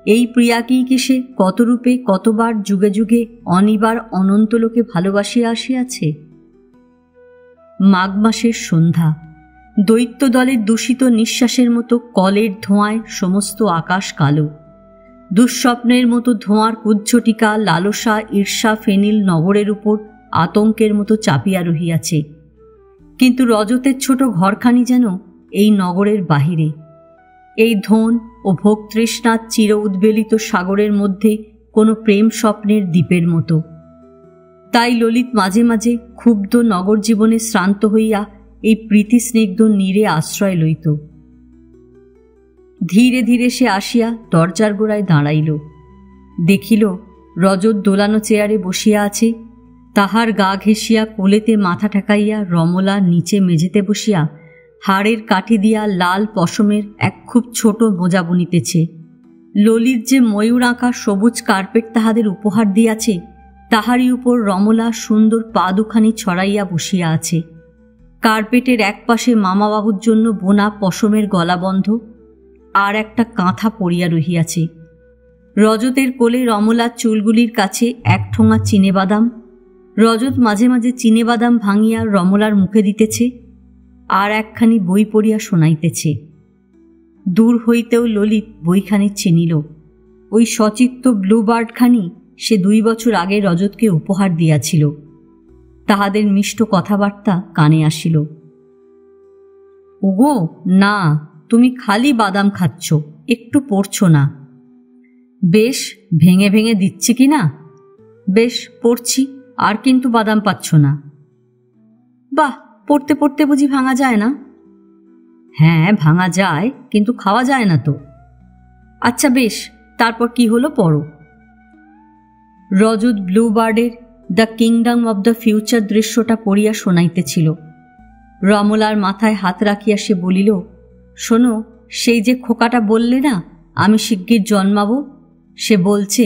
এই প্রিয়াকেই কি সে কতরূপে কতবার যুগে যুগে অনিবার অনন্তলোকে ভালোবাসিয়া আসিয়াছে? মাঘ মাসের সন্ধ্যা, দৈত্য দলের দূষিত নিঃশ্বাসের মতো কলের ধোঁয়ায় সমস্ত আকাশ কালো। দুঃস্বপ্নের মতো ধোঁয়ার কুজ্ঝটিকা লালসা ঈর্ষা ফেনিল নগরের উপর আতঙ্কের মতো চাপিয়া রহিয়াছে। কিন্তু রজতের ছোট ঘরখানি যেন এই নগরের বাহিরে, এই ধন ও ভোগতৃষ্ণার চির উদ্বেলিত সাগরের মধ্যে কোনো প্রেম স্বপ্নের দ্বীপের মতো। তাই ললিত মাঝে মাঝে ক্ষুব্ধ নগর জীবনে শ্রান্ত হইয়া এই প্রীতিস্নিগ্ধ নীরে আশ্রয় লইত। ধীরে ধীরে সে আসিয়া দরজার গোড়ায় দাঁড়াইল। দেখিল রজত দোলানো চেয়ারে বসিয়া আছে। তাহার গা ঘেঁষিয়া কোলেতে মাথা ঠেকাইয়া রমলা নিচে মেঝেতে বসিয়া হাড়ের কাঠি দিয়া লাল পশমের এক খুব ছোট মোজা বুনিতেছে। ললিত যে ময়ূর আঁকা সবুজ কার্পেট তাহাদের উপহার দিয়াছে, তাহারই উপর রমলা সুন্দর পা দুখানি ছড়াইয়া বসিয়া আছে। কার্পেটের এক পাশে মামাবাবুর জন্য বোনা পশমের গলাবন্ধ, আর একটা কাঁথা পড়িয়া রহিয়াছে। রজতের কোলে রমলার চুলগুলির কাছে এক ঠোঙা চিনেবাদাম। রজত মাঝে মাঝে চিনেবাদাম ভাঙিয়া রমলার মুখে দিতেছে, আর একখানি বই পড়িয়া শোনাইতেছে। দূর হইতেও ললিত বইখানি চিনিল। ওই সচিত্ত ব্লুবার্ডখানি সে 2 বছর আগে রজতকে উপহার দিয়াছিল। তাহাদের মিষ্ট কথাবার্তা কানে আসিল। ওগো না, তুমি খালি বাদাম খাচ্ছ, একটু পড়ছো না। বেশ, ভেঙে ভেঙে দিচ্ছি কি না? বেশ পড়ছি, আর কিন্তু বাদাম পাচ্ছ না। বাহ, পড়তে পড়তে বুঝি ভাঙা যায় না? হ্যাঁ, ভাঙা যায়, কিন্তু খাওয়া যায় না তো। আচ্ছা বেশ, তারপর কি হলো পড়ো। রজত ব্লুবার্ডের the kingdom of the future দৃশ্যটা পড়িয়া শোনাইতেছিল। রমলার মাথায় হাত রাখিয়া সে বলিল, শোনো, সেই যে খোকাটা বললে না আমি শিগগির জন্মাবো, সে বলছে,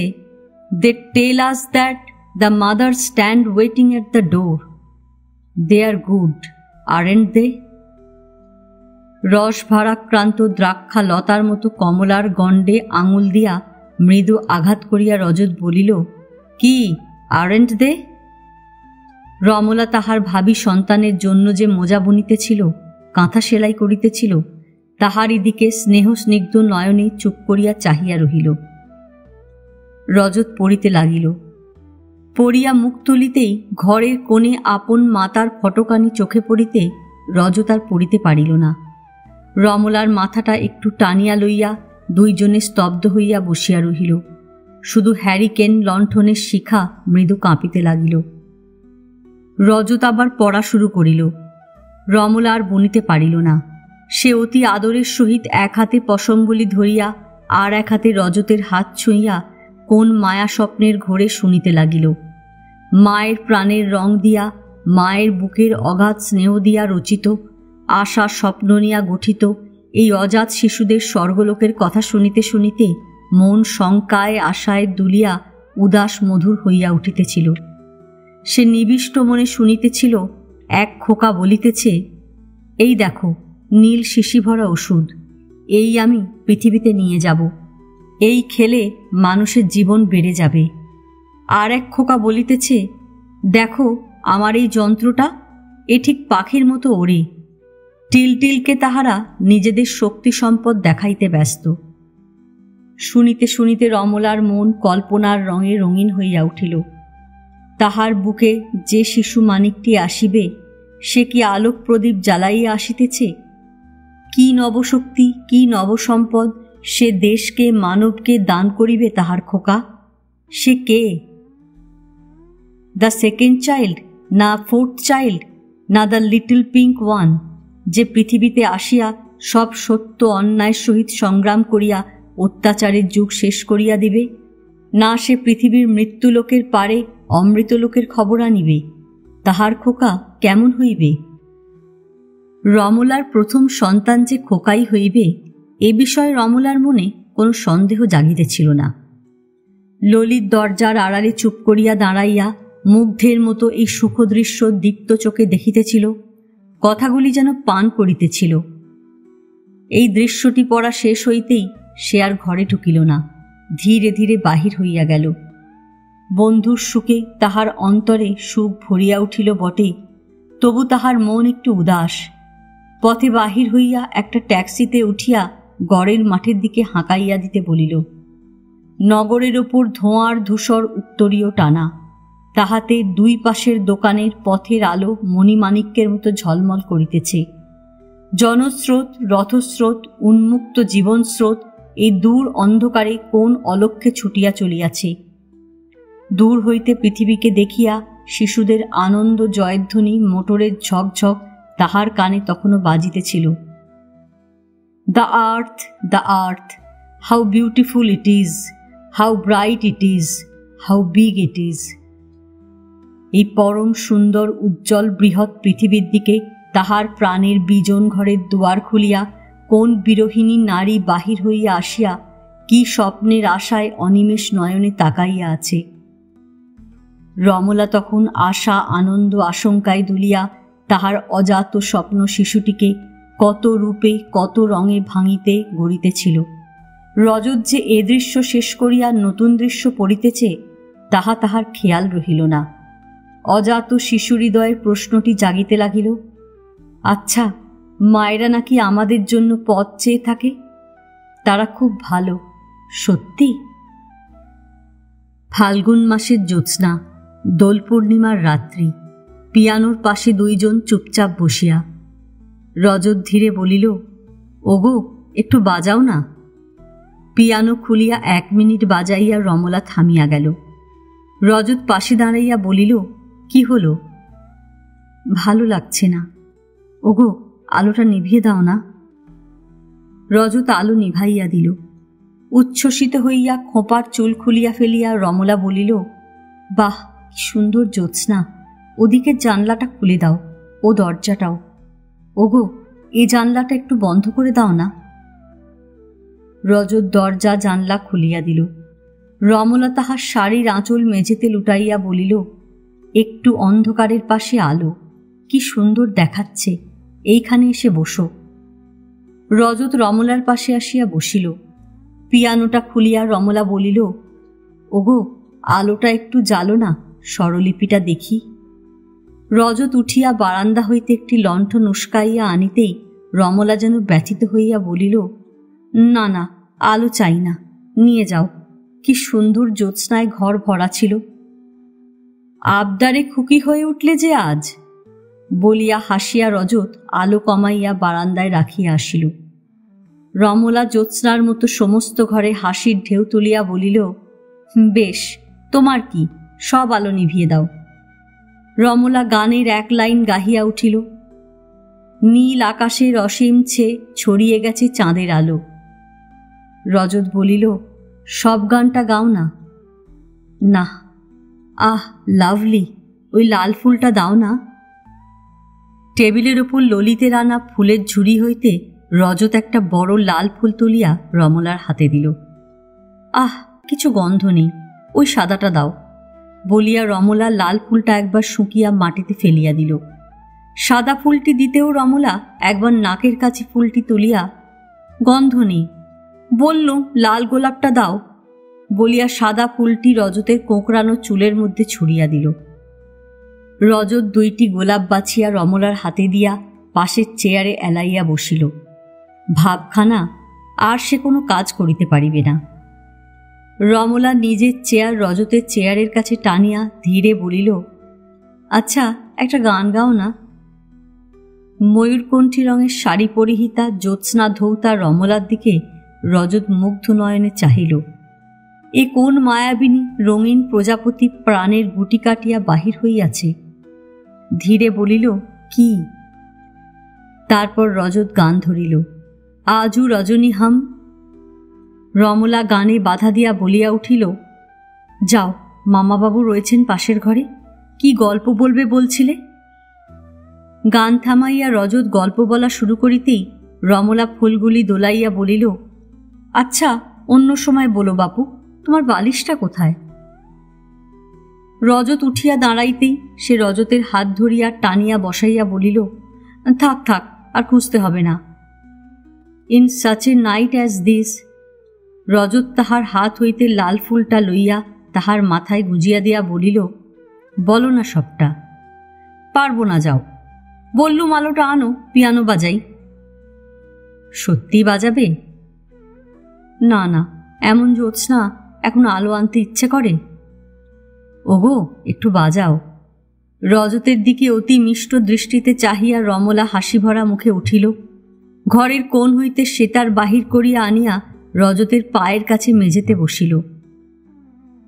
they tell us that the mother stand waiting at the door. They are good, aren't they? রস ভারাক্রান্ত দ্রাক্ষা লতার মতো কমলার গণ্ডে আঙুল দিয়া মৃদু আঘাত করিয়া রজত বলিল, কি আরেন্ট দে? রমলা তাহার ভাবী সন্তানের জন্য যে মোজা বুনিতেছিল, কাঁথা সেলাই করিতেছিল, তাহারই দিকে স্নেহ স্নিগ্ধ নয়নে চুপ করিয়া চাহিয়া রহিল। রজত পড়িতে লাগিল। পড়িয়া মুখ তুলিতেই ঘরের কোণে আপন মাতার ফটোকানি চোখে পড়িতে রজত আর পড়িতে পারিল না। রমলার মাথাটা একটু টানিয়া লইয়া দুইজনে স্তব্ধ হইয়া বসিয়া রহিল। শুধু হ্যারিকেন লণ্ঠনের শিখা মৃদু কাঁপিতে লাগিল। রজত আবার পড়া শুরু করিল। রমলা আর বনিতে পারিল না। সে অতি আদরের সহিত এক হাতে পশমগুলি ধরিয়া আর এক হাতে রজতের হাত ছুঁইয়া কোন মায়া স্বপ্নের ঘোরে শুনিতে লাগিল। মায়ের প্রাণের রং দিয়া, মায়ের বুকের অগাধ স্নেহ দিয়া রচিত, আশা স্বপ্ন নিয়া গঠিত এই অজাত শিশুদের স্বর্গলোকের কথা শুনিতে শুনিতে মন শঙ্কায় আশায় দুলিয়া উদাস মধুর হইয়া উঠিতেছিল। সে নিবিষ্ট মনে শুনিতেছিল, এক খোকা বলিতেছে, এই দেখো নীল শিশি ভরা ওষুধ, এই আমি পৃথিবীতে নিয়ে যাব, এই খেলে মানুষের জীবন বেড়ে যাবে। আর এক খোকা বলিতেছে, দেখো আমার এই যন্ত্রটা, এ ঠিক পাখির মতো ওড়ে। টিলটিলকে তাহারা নিজেদের শক্তি সম্পদ দেখাইতে ব্যস্ত। শুনিতে শুনিতে রমলার মন কল্পনার রঙে রঙিন হইয়া উঠিল। তাহার বুকে যে শিশু মানিকটি আসিবে, সে কি আলোক প্রদীপ জ্বালাইয়া আসিতেছে? কি নবশক্তি, কি নবসম্পদ সে দেশকে মানবকে দান করিবে তাহার খোকা? সে কে? দ্য সেকেন্ড চাইল্ড, না 4th চাইল্ড, না দ্য লিটল পিঙ্ক ওয়ান, যে পৃথিবীতে আসিয়া সব সত্য অন্যায়ের সহিত সংগ্রাম করিয়া অত্যাচারের যুগ শেষ করিয়া দিবে, না সে পৃথিবীর মৃত্যুলোকের পারে অমৃতলোকের খবর আনিবে, তাহার খোকা কেমন হইবে? রমলার প্রথম সন্তান যে খোকাই হইবে এ বিষয়ে রমলার মনে কোনো সন্দেহ জাগিতেছিল না। ললিত দরজার আড়ালে চুপ করিয়া দাঁড়াইয়া মুগ্ধের মতো এই সুখদৃশ্য দীপ্ত চোখে দেখিতেছিল, কথাগুলি যেন পান করিতেছিল। এই দৃশ্যটি পড়া শেষ হইতেই সে আর ঘরে ঢুকিল না, ধীরে ধীরে বাহির হইয়া গেল। বন্ধুর সুখে তাহার অন্তরে সুখ ভরিয়া উঠিল বটে, তবু তাহার মন একটু উদাস। পথে বাহির হইয়া একটা ট্যাক্সিতে উঠিয়া গড়ের মাঠের দিকে হাঁকাইয়া দিতে বলিল। নগরের ওপর ধোঁয়ার ধূসর উত্তরীয় টানা, তাহাতে দুই পাশের দোকানের পথের আলো মণিমাণিক্যের মতো ঝলমল করিতেছে। জনস্রোত, রথস্রোত, উন্মুক্ত জীবনস্রোত এই দূর অন্ধকারে কোন অলক্ষ্যে ছুটিয়া চলিয়াছে। দূর হইতে পৃথিবীকে দেখিয়া শিশুদের আনন্দ জয়ধ্বনি মোটরের ঝকঝক তাহার কানে তখনও বাজিতেছিল। The earth, the earth, how beautiful it is, how bright it is, how big it is. এই পরম সুন্দর উজ্জ্বল বৃহৎ পৃথিবীর দিকে তাহার প্রাণের বিজন ঘরের দুয়ার খুলিয়া কোন বিরোহিণী নারী বাহির হইয়া আসিয়া কি স্বপ্নের আশায় অনিমেষ নয়নে তাকাইয়া আছে। রমলা তখন আশা, আনন্দ, আশঙ্কায় দুলিয়া তাহার অজাত স্বপ্ন শিশুটিকে কত রূপে কত রঙে ভাঙিতে গড়িতেছিল। রজত যে এ দৃশ্য শেষ করিয়া নতুন দৃশ্য পড়িতেছে তাহা তাহার খেয়াল রহিল না। অজাত শিশু হৃদয়ের প্রশ্নটি জাগিতে লাগিল, আচ্ছা, মায়েরা নাকি আমাদের জন্য পথ চেয়ে থাকে? তারা খুব ভালো, সত্যি? ফাল্গুন মাসের জ্যোৎস্না, দোল পূর্ণিমার রাত্রি, পিয়ানোর পাশে দুইজন চুপচাপ বসিয়া। রজত ধীরে বলিল, ওগো, একটু বাজাও না। পিয়ানো খুলিয়া 1 মিনিট বাজাইয়া রমলা থামিয়া গেল। রজত পাশে দাঁড়াইয়া বলিল, কি হলো? ভালো লাগছে না। ওগো, আলোটা নিভিয়ে দাও না। রজত আলো নিভাইয়া দিল। উচ্ছ্বসিত হইয়া খোঁপার চুল খুলিয়া ফেলিয়া রমলা বলিল, বাহ, কি সুন্দর জ্যোৎস্না, ওদিকে জানলাটা খুলে দাও, ও দরজাটাও। ওগো, এ জানলাটা একটু বন্ধ করে দাও না। রজত দরজা জানলা খুলিয়া দিল। রমলা তাহার শাড়ির আঁচল মেঝেতে লুটাইয়া বলিল, একটু অন্ধকারের পাশে আলো, কি সুন্দর দেখাচ্ছে, এইখানে এসে বসো। রজত রমলার পাশে আসিয়া বসিল। পিয়ানোটা খুলিয়া রমলা বলিল, ওগো, আলোটা একটু জ্বালো না, স্বরলিপিটা দেখি। রজত উঠিয়া বারান্দা হইতে একটি লণ্ঠন উস্কাইয়া আনিতেই রমলা যেন ব্যথিত হইয়া বলিল, না না, আলো চাই না, নিয়ে যাও। কি সুন্দর জ্যোৎস্নায় ঘর ভরা ছিল। আবদারে খুকি হয়ে উঠলে যে আজ, বলিয়া হাসিয়া রজত আলো কমাইয়া বারান্দায় রাখিয়া আসিল। রমলা জ্যোৎস্নার মতো সমস্ত ঘরে হাসির ঢেউ তুলিয়া বলিল, বেশ, তোমার কি, সব আলো নিভিয়ে দাও। রমলা গানের 1 লাইন গাহিয়া উঠিল, নীল আকাশের অসীম ছে ছড়িয়ে গেছে চাঁদের আলো। রজত বলিল, সব গানটা গাও না। না। আহ, লাভলি, ওই লাল ফুলটা দাও না। টেবিলের ওপর ললিতের আনা ফুলের ঝুড়ি হইতে রজত একটা বড় লাল ফুল তুলিয়া রমলার হাতে দিল। আহ, কিছু গন্ধ নেই, ওই সাদাটা দাও, বলিয়া রমলা লাল ফুলটা একবার শুকিয়া মাটিতে ফেলিয়া দিল। সাদা ফুলটি দিতেও রমলা একবার নাকের কাছে ফুলটি তুলিয়া, গন্ধ নেই, বললুম লাল গোলাপটা দাও, বলিয়া সাদা ফুলটি রজতের কোঁকড়ানো চুলের মধ্যে ছুড়িয়া দিল। রজত 2টি গোলাপ বাছিয়া রমলার হাতে দিয়া পাশের চেয়ারে এলাইয়া বসিল। ভাবখানা, আর সে কোনো কাজ করিতে পারিবে না। রমলা নিজের চেয়ার রজতের চেয়ারের কাছে টানিয়া ধীরে বলিল, আচ্ছা, একটা গান গাও না। ময়ূরকণ্ঠী রঙের শাড়ি পরিহিতা জ্যোৎস্না ধৌতা রমলার দিকে রজত মুগ্ধ নয়নে চাহিল। এ কোন মায়াবিনী রঙিন প্রজাপতি প্রাণের গুটি কাটিয়া বাহির হইয়াছে। ধীরে বলিল, কি? তারপর রজত গান ধরিল, আজু রজনী হাম। রমলা গানে বাধা দিয়া বলিয়া উঠিল, যাও, মামাবাবু রয়েছেন পাশের ঘরে, কি গল্প বলবে বলছিলে? গান থামাইয়া রজত গল্প বলা শুরু করিতেই রমলা ফুলগুলি দোলাইয়া বলিল, আচ্ছা, অন্য সময় বলো বাপু, তোমার বালিশটা কোথায়? রজত উঠিয়া দাঁড়াইতেই সে রজতের হাত ধরিয়া টানিয়া বসাইয়া বলিল, থাক থাক, আর খুঁজতে হবে না। In such a night as this. Rajat তাহার হাত হইতে লাল ফুলটা লইয়া তাহার মাথায় গুজিয়া দিয়া বলিল, বলো না সবটা। পারবো না, যাও। বললুম আলোটা আনো, পিয়ানো বাজাই। সত্যি বাজাবে? না না, এমন জ্যোৎস্না, এখন আলো আনতে ইচ্ছে করে? ওগো, একটু বাজাও। রজতের দিকে অতি মিষ্ট দৃষ্টিতে চাহিয়া রমলা হাসি ভরা মুখে উঠিল। ঘরের কোণ হইতে সেতার বাহির করিয়া আনিয়া রজতের পায়ের কাছে মেঝেতে বসিল।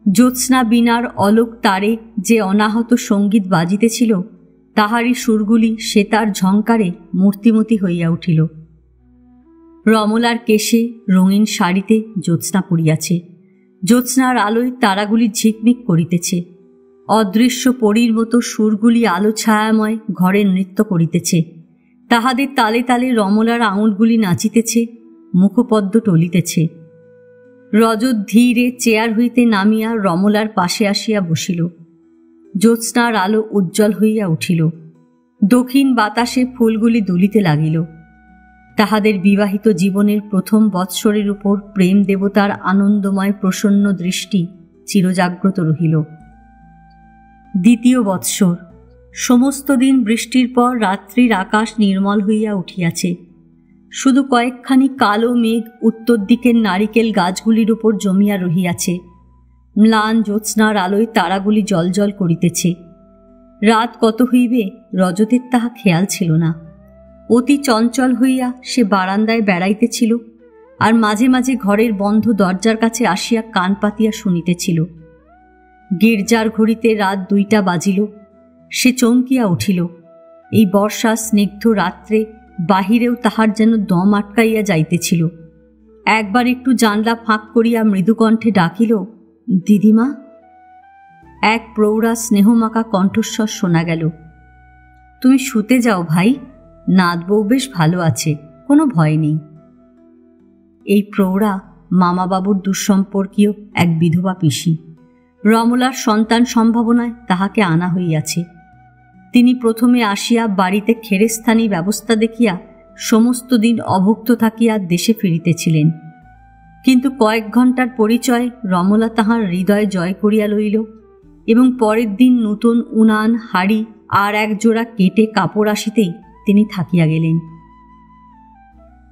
জ্যোৎস্না বীণার অলোক তারে যে অনাহত সঙ্গীত বাজিতেছিল, তাহারই সুরগুলি সেতার ঝঙ্কারে মূর্তিমতী হইয়া উঠিল। রমলার কেশে রঙিন শাড়িতে জ্যোৎস্না পড়িয়াছে। জ্যোৎস্নার আলোয় তারাগুলি ঝিকমিক করিতেছে। অদৃশ্য পরীর মতো সুরগুলি আলো ছায়াময় ঘরে নৃত্য করিতেছে। তাহাদের তালে তালে রমলার আঙুলগুলি নাচিতেছে, মুখপদ্ম টলিতেছে। রজত ধীরে চেয়ার হইতে নামিয়া রমলার পাশে আসিয়া বসিল। জ্যোৎস্নার আলো উজ্জ্বল হইয়া উঠিল। দক্ষিণ বাতাসে ফুলগুলি দুলিতে লাগিল। তাহাদের বিবাহিত জীবনের প্রথম বৎসরের উপর প্রেম দেবতার আনন্দময় প্রসন্ন দৃষ্টি চিরজাগ্রত রহিল। দ্বিতীয় বৎসর। সমস্ত দিন বৃষ্টির পর রাত্রির আকাশ নির্মল হইয়া উঠিয়াছে। শুধু কয়েকখানি কালো মেঘ উত্তর দিকের নারিকেল গাছগুলির উপর জমিয়া রহিয়াছে। ম্লান জ্যোৎস্নার আলোয় তারাগুলি জলজল করিতেছে। রাত কত হইবে রজতের তাহা খেয়াল ছিল না। অতি চঞ্চল হইয়া সে বারান্দায় বেড়াইতেছিল, আর মাঝে মাঝে ঘরের বন্ধ দরজার কাছে আসিয়া কান পাতিয়া শুনিতেছিল। গির্জার ঘড়িতে রাত 2টা বাজিল। সে চমকিয়া উঠিল। এই বর্ষা স্নিগ্ধ রাত্রে বাহিরেও তাহার যেন দম আটকাইয়া যাইতেছিল। একবার একটু জানলা ফাঁক করিয়া মৃদুকণ্ঠে ডাকিল, দিদিমা। এক প্রৌঢ়া স্নেহমাখা কণ্ঠস্বর শোনা গেল, তুমি শুতে যাও ভাই, নাত বউ বেশ ভালো আছে, কোনো ভয় নেই। এই প্রৌঢ়া মামাবাবুর দুঃসম্পর্কীয় এক বিধবা পিসি। রমলার সন্তান সম্ভাবনায় তাহাকে আনা হইয়াছে। তিনি প্রথমে আসিয়া বাড়িতে খেরেস্থানি ব্যবস্থা দেখিয়া সমস্ত দিন অভুক্ত থাকিয়া দেশে ফিরিতেছিলেন। কিন্তু কয়েক ঘণ্টার পরিচয় রমলা তাহার হৃদয় জয় করিয়া লইল, এবং পরের দিন নূতন উনান, হাড়ি আর এক জোড়া কেটে কাপড় আসিতেই তিনি থাকিয়া গেলেন।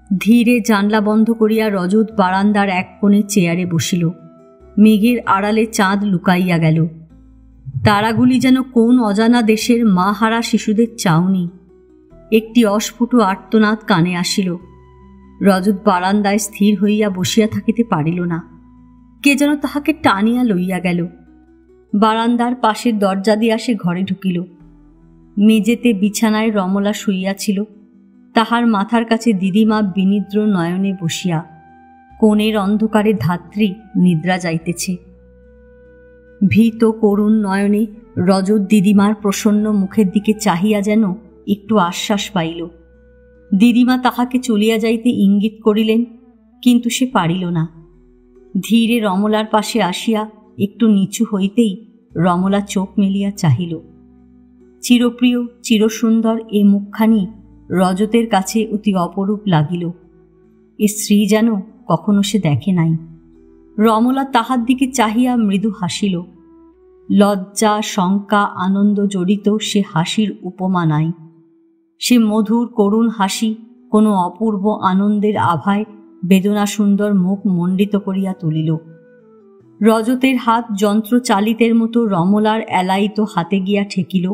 ধীরে জানলা বন্ধ করিয়া রজত বারান্দার এক কোণে চেয়ারে বসিল। মেঘের আড়ালে চাঁদ লুকাইয়া গেল। তারাগুলি যেন কোন অজানা দেশের মা হারা শিশুদের চাউনি। একটি অস্ফুট আর্তনাদ কানে আসিল। রজত বারান্দায় স্থির হইয়া বসিয়া থাকিতে পারিল না। কে যেন তাহাকে টানিয়া লইয়া গেল। বারান্দার পাশের দরজা দিয়া সে ঘরে ঢুকিল। মেঝেতে বিছানায় রমলা শুইয়াছিল। তাহার মাথার কাছে দিদিমা বিনিদ্র নয়নে বসিয়া। কোণের অন্ধকারে ধাত্রী নিদ্রা যাইতেছে। ভীত করুণ নয়নে রজত দিদিমার প্রসন্ন মুখের দিকে চাহিয়া যেন একটু আশ্বাস পাইল। দিদিমা তাহাকে চলিয়া যাইতে ইঙ্গিত করিলেন, কিন্তু সে পারিল না। ধীরে রমলার পাশে আসিয়া একটু নিচু হইতেই রমলা চোখ মেলিয়া চাহিল। চিরপ্রিয় চিরসুন্দর এ মুখখানি রজতের কাছে অতি অপরূপ লাগিল। এ স্ত্রী যেন কখনো সে দেখে নাই। রমলা তাহার দিকে চাহিয়া মৃদু হাসিল। লজ্জা, শঙ্কা, আনন্দ জড়িত সে হাসির উপমা নাই। সে মধুর করুণ হাসি কোনো অপূর্ব আনন্দের আভায় বেদনা সুন্দর মুখ মণ্ডিত করিয়া তুলিল। রজতের হাত যন্ত্র চালিতের মতো রমলার এলাইত হাতে গিয়া ঠেকিল।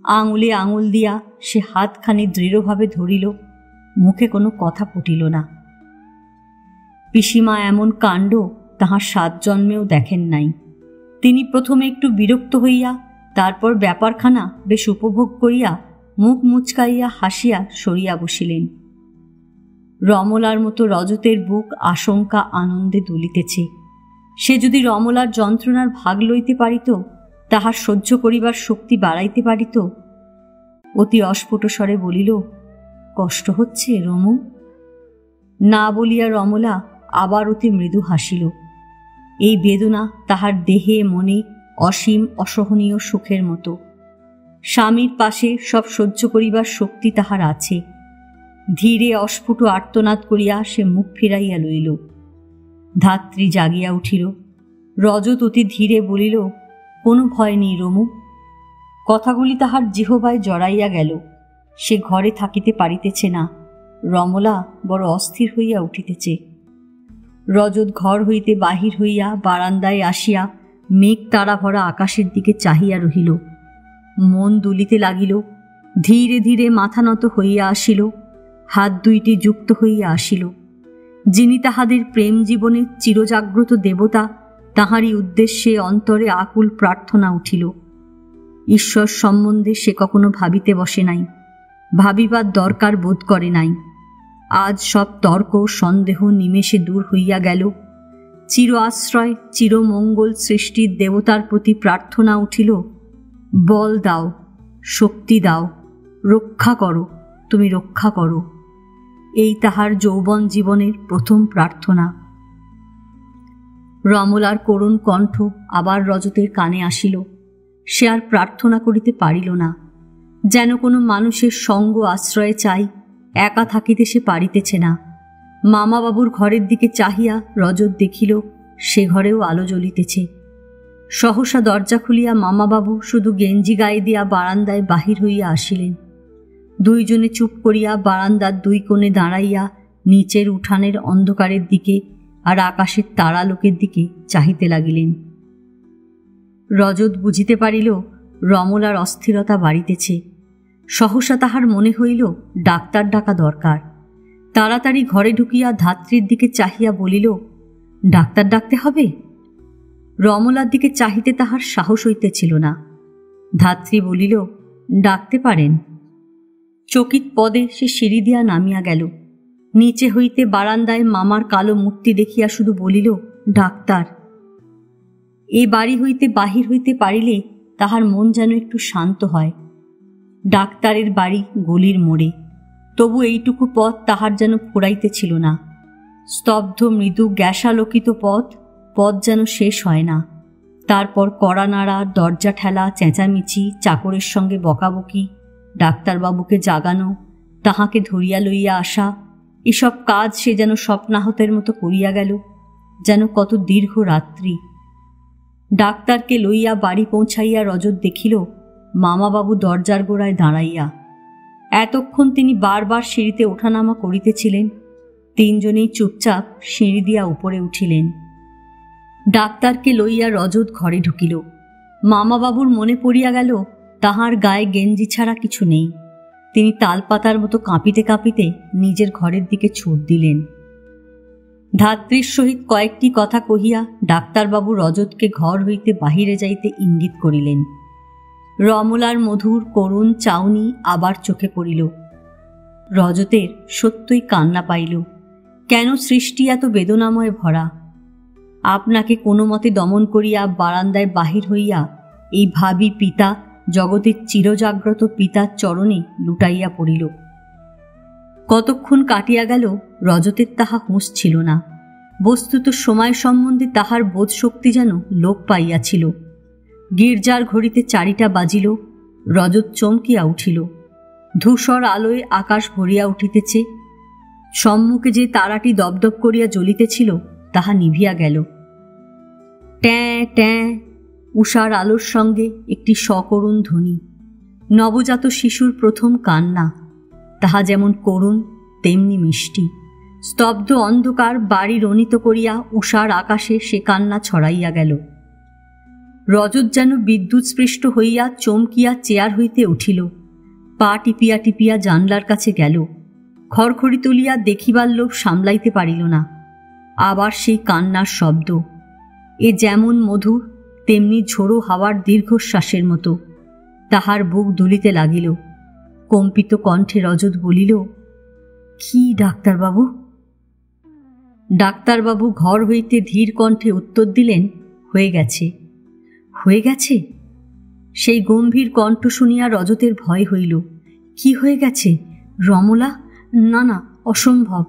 আঙুলে আঙুল দিয়া সে হাতখানি দৃঢ়ভাবে ধরিল। মুখে কোনো কথা ফুটিল না। পিসিমা এমন কাণ্ড তাহার 7 জন্মেও দেখেন নাই। তিনি প্রথমে একটু বিরক্ত হইয়া, তারপর ব্যাপারখানা বেশ উপভোগ করিয়া মুখ মুচকাইয়া হাসিয়া সরিয়া বসিলেন। রমলার মতো রজতের বুক আশঙ্কা আনন্দে দুলিতেছে। সে যদি রমলার যন্ত্রণার ভাগ লইতে পারিত, তাহার সহ্য করিবার শক্তি বাড়াইতে পারিত। অতি অস্ফুট স্বরে বলিল, কষ্ট হচ্ছে রমু? না বলিয়া রমলা আবার অতি মৃদু হাসিল। এই বেদনা তাহার দেহে মনে অসীম অসহনীয় সুখের মতো। স্বামীর পাশে সব সহ্য করিবার শক্তি তাহার আছে। ধীরে অস্ফুট আর্তনাদ করিয়া সে মুখ ফিরাইয়া লইল। ধাত্রী জাগিয়া উঠিল। রজত অতি ধীরে বলিল, কোনো ভয় নেই রমু। কথাগুলি তাহার জিহ্বায় জড়াইয়া গেল। সে ঘরে থাকিতে পারিতেছে না। রমলা বড় অস্থির হইয়া উঠিতেছে। রজত ঘর হইতে বাহির হইয়া বারান্দায় আসিয়া মেঘ তারা ভরা আকাশের দিকে চাহিয়া রহিল। মন দুলিতে লাগিল। ধীরে ধীরে মাথা নত হইয়া আসিল। হাত দুইটি যুক্ত হইয়া আসিল। যিনি তাহাদের প্রেম জীবনের চিরজাগ্রত দেবতা, তাহারই উদ্দেশ্যে অন্তরে আকুল প্রার্থনা উঠিল। ঈশ্বর সম্বন্ধে সে কখনো ভাবিতে বসে নাই, ভাবিবার দরকার বোধ করে নাই। আজ সব তর্ক সন্দেহ নিমেষে দূর হইয়া গেল। চির আশ্রয় চিরমঙ্গল সৃষ্টির দেবতার প্রতি প্রার্থনা উঠিল, বল দাও, শক্তি দাও, রক্ষা করো, তুমি রক্ষা করো। এই তাহার যৌবন জীবনের প্রথম প্রার্থনা। রমলার করুণ কণ্ঠ আবার রজতের কানে আসিল। সে আর প্রার্থনা করিতে পারিল না। যেন কোনো মানুষের সঙ্গ আশ্রয়ে চাই, একা থাকিতে সে পারিতেছে না। মামাবাবুর ঘরের দিকে চাহিয়া রজত দেখিল সে ঘরেও আলো জ্বলিতেছে। সহসা দরজা খুলিয়া মামাবাবু শুধু গেঞ্জি গায়ে দিয়া বারান্দায় বাহির হইয়া আসিলেন। দুইজনে চুপ করিয়া বারান্দার দুই কোণে দাঁড়াইয়া নিচের উঠানের অন্ধকারের দিকে আর আকাশের তারালোকের দিকে চাহিতে লাগিলেন। রজত বুঝিতে পারিল রমলার অস্থিরতা বাড়িতেছে। সহসা তাহার মনে হইল ডাক্তার ডাকা দরকার। তাড়াতাড়ি ঘরে ঢুকিয়া ধাত্রীর দিকে চাহিয়া বলিল, ডাক্তার ডাকতে হবে? রমলার দিকে চাহিতে তাহার সাহস হইতেছিল না। ধাত্রী বলিল, ডাকতে পারেন। চকিত পদে সে সিঁড়ি দিয়া নামিয়া গেল। নিচে হইতে বারান্দায় মামার কালো মূর্তি দেখিয়া শুধু বলিল, ডাক্তার। এ বাড়ি হইতে বাহির হইতে পারিলে তাহার মন যেন একটু শান্ত হয়। ডাক্তারের বাড়ি গলির মোড়ে, তবু এইটুকু পথ তাহার যেন ফুরাইতেছিল না। স্তব্ধ মৃদু গ্যাসালোকিত পথ যেন শেষ হয় না। তারপর কড়া নাড়া, দরজা ঠেলা, চেঁচামেচি, চাকরের সঙ্গে বকাবকি, ডাক্তারবাবুকে জাগানো, তাহাকে ধরিয়া লইয়া আসা, এসব কাজ সে যেন স্বপ্নাহতের মতো করিয়া গেল। যেন কত দীর্ঘ রাত্রি। ডাক্তারকে লইয়া বাড়ি পৌঁছাইয়া রজত দেখিল মামাবাবু দরজার গোড়ায় দাঁড়াইয়া। এতক্ষণ তিনি বারবার সিঁড়িতে ওঠানামা করিতেছিলেন। তিনজনেই চুপচাপ সিঁড়ি দিয়া উপরে উঠিলেন। ডাক্তারকে লইয়া রজত ঘরে ঢুকিল। মামাবাবুর মনে পড়িয়া গেল তাহার গায়ে গেঞ্জি ছাড়া কিছু নেই। তিনি তালপাতার মতো কাঁপিতে কাঁপিতে নিজের ঘরের দিকে ছুট দিলেন। ধাত্রীর সহিত কয়েকটি কথা কহিয়া ডাক্তারবাবু রজতকে ঘর হইতে বাহিরে যাইতে ইঙ্গিত করিলেন। রমলার মধুর করুণ চাউনি আবার চোখে পড়িল। রজতের সত্যই কান্না পাইল। কেন সৃষ্টি এত বেদনাময় ভরা? আপনাকে কোনো মতে দমন করিয়া বারান্দায় বাহির হইয়া এই ভাবী পিতা, জগতের চিরজাগ্রত পিতার চরণে লুটাইয়া পড়িল। কতক্ষণ কাটিয়া গেল রজতের তাহা হুঁশ ছিল না। বস্তুত সময় সম্বন্ধে তাহার বোধশক্তি যেন লোপ পাইয়াছিল। গির্জার ঘড়িতে 4টা বাজিল। রজত চমকিয়া উঠিল। ধূসর আলোয় আকাশ ভরিয়া উঠিতেছে। সম্মুখে যে তারাটি দপদপ করিয়া জ্বলিতেছিল তাহা নিভিয়া গেল। ট্যাঁ ট্যাঁ উষার আলোর সঙ্গে একটি সকরুণ ধ্বনি। নবজাত শিশুর প্রথম কান্না, তাহা যেমন করুণ তেমনি মিষ্টি। স্তব্ধ অন্ধকার বাড়ি রনিত করিয়া উষার আকাশে সে কান্না ছড়াইয়া গেল। রজত যেন বিদ্যুৎস্পৃষ্ট হইয়া চমকিয়া চেয়ার হইতে উঠিল। পা টিপিয়া টিপিয়া জানলার কাছে গেল। খড়খড়ি তুলিয়া দেখিবার লোভ সামলাইতে পারিল না। আবার সেই কান্নার শব্দ। এ যেমন মধুর তেমনি ঝোড়ো হাওয়ার দীর্ঘশ্বাসের মতো। তাহার বুক দুলিতে লাগিল। কম্পিত কণ্ঠে রজত বলিল, কি ডাক্তারবাবু? ডাক্তারবাবু ঘর হইতে ধীর কণ্ঠে উত্তর দিলেন, হয়ে গেছে। হয়ে গেছে? সেই গম্ভীর কণ্ঠ শুনিয়া রজতের ভয় হইল। কি হয়ে গেছে? রমলা? না না, অসম্ভব।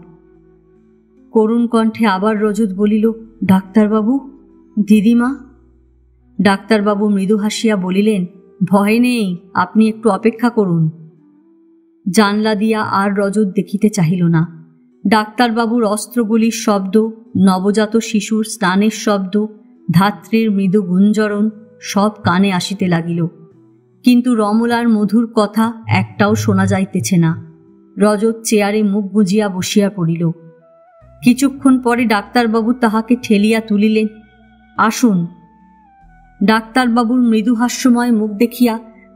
করুণ কণ্ঠে আবার রজত বলিল, ডাক্তারবাবু, দিদিমা। ডাক্তারবাবু মৃদু হাসিয়া বলিলেন, ভয় নেই, আপনি একটু অপেক্ষা করুন। জানলা দিয়া আর রজত দেখিতে চাহিল না। ডাক্তারবাবুর অস্ত্রগুলির শব্দ, নবজাত শিশুর স্নানের শব্দ, ধাত্রীর মৃদু গুঞ্জরণ সব কানে আসিতে লাগিল, কিন্তু রমলার মধুর কথা একটাও শোনা যাইতেছে না। রজত চেয়ারে মুখ গুজিয়া বসিয়া পড়িল। কিছুক্ষণ পরে ডাক্তারবাবু তাহাকে ঠেলিয়া তুলিলেন, আসুন। ডাক্তারবাবুর মৃদু হাস্যময় মুখ দেখিয়া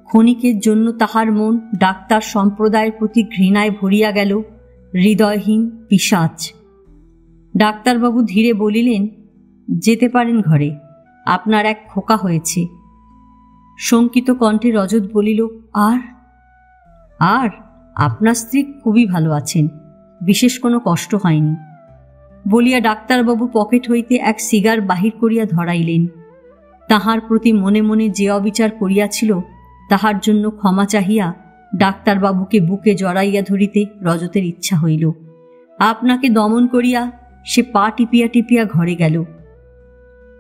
ক্ষণিকের জন্য তাহার মন ডাক্তার সম্প্রদায়ের প্রতি ঘৃণায় ভরিয়া গেল। হৃদয়হীন পিশাচ। ডাক্তারবাবু ধীরে বলিলেন, যেতে পারেন ঘরে, আপনার এক খোকা হয়েছে। শঙ্কিত কণ্ঠে রজত বলিল, আর? আর আপনার স্ত্রী খুবই ভালো আছেন, বিশেষ কোনো কষ্ট হয়নি বলিয়া ডাক্তারবাবু পকেট হইতে এক সিগার বাহির করিয়া ধরাইলেন। তাহার প্রতি মনে মনে যে অবিচার করিয়াছিল তাহার জন্য ক্ষমা চাহিয়া ডাক্তারবাবুকে বুকে জড়াইয়া ধরিতে রজতের ইচ্ছা হইল। আপনাকে দমন করিয়া সে পা টিপিয়া টিপিয়া ঘরে গেল।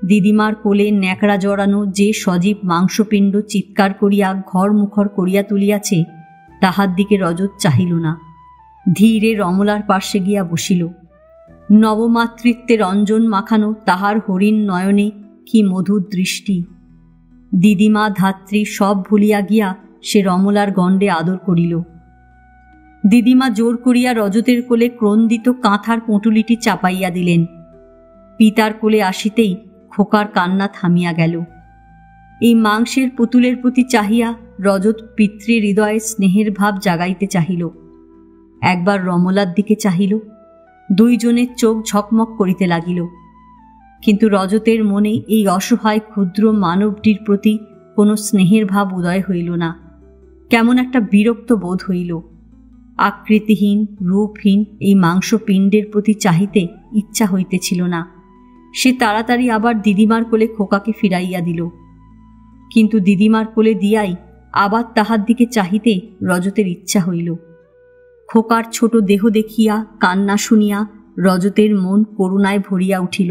দিদিমার কোলে ন্যাকড়া জড়ানো যে সজীব মাংসপিণ্ড চিৎকার করিয়া ঘর মুখর করিয়া তুলিয়াছে তাহার দিকে রজত চাহিল না। ধীরে রমলার পার্শ্বে গিয়া বসিল। নবমাতৃত্বের রঞ্জন মাখানো তাহার হরিণ নয়নে কি মধুর দৃষ্টি! দিদিমা ধাত্রী সব ভুলিয়া গিয়া সে রমলার গণ্ডে আদর করিল। দিদিমা জোর করিয়া রজতের কোলে ক্রন্দিত কাঁথার পুঁটুলিটি চাপাইয়া দিলেন। পিতার কোলে আসিতেই খোকার কান্না থামিয়া গেল। এই মাংসের পুতুলের প্রতি চাহিয়া রজত পিতৃ হৃদয়ে স্নেহের ভাব জাগাইতে চাহিল। একবার রমলার দিকে চাহিল। দুইজনের চোখ ঝকমক করিতে লাগিল, কিন্তু রজতের মনে এই অসহায় ক্ষুদ্র মানবটির প্রতি কোনো স্নেহের ভাব উদয় হইল না। কেমন একটা বিরক্ত বোধ হইল। আকৃতিহীন রূপহীন এই মাংসপিণ্ডের প্রতি চাহিতে ইচ্ছা হইতেছিল না। সে তাড়াতাড়ি আবার দিদিমার কোলে খোকাকে ফিরাইয়া দিল, কিন্তু দিদিমার কোলে দিয়াই আবার তাহার দিকে চাহিতে রজতের ইচ্ছা হইল। খোকার ছোট দেহ দেখিয়া কান্না শুনিয়া রজতের মন করুণায় ভরিয়া উঠিল।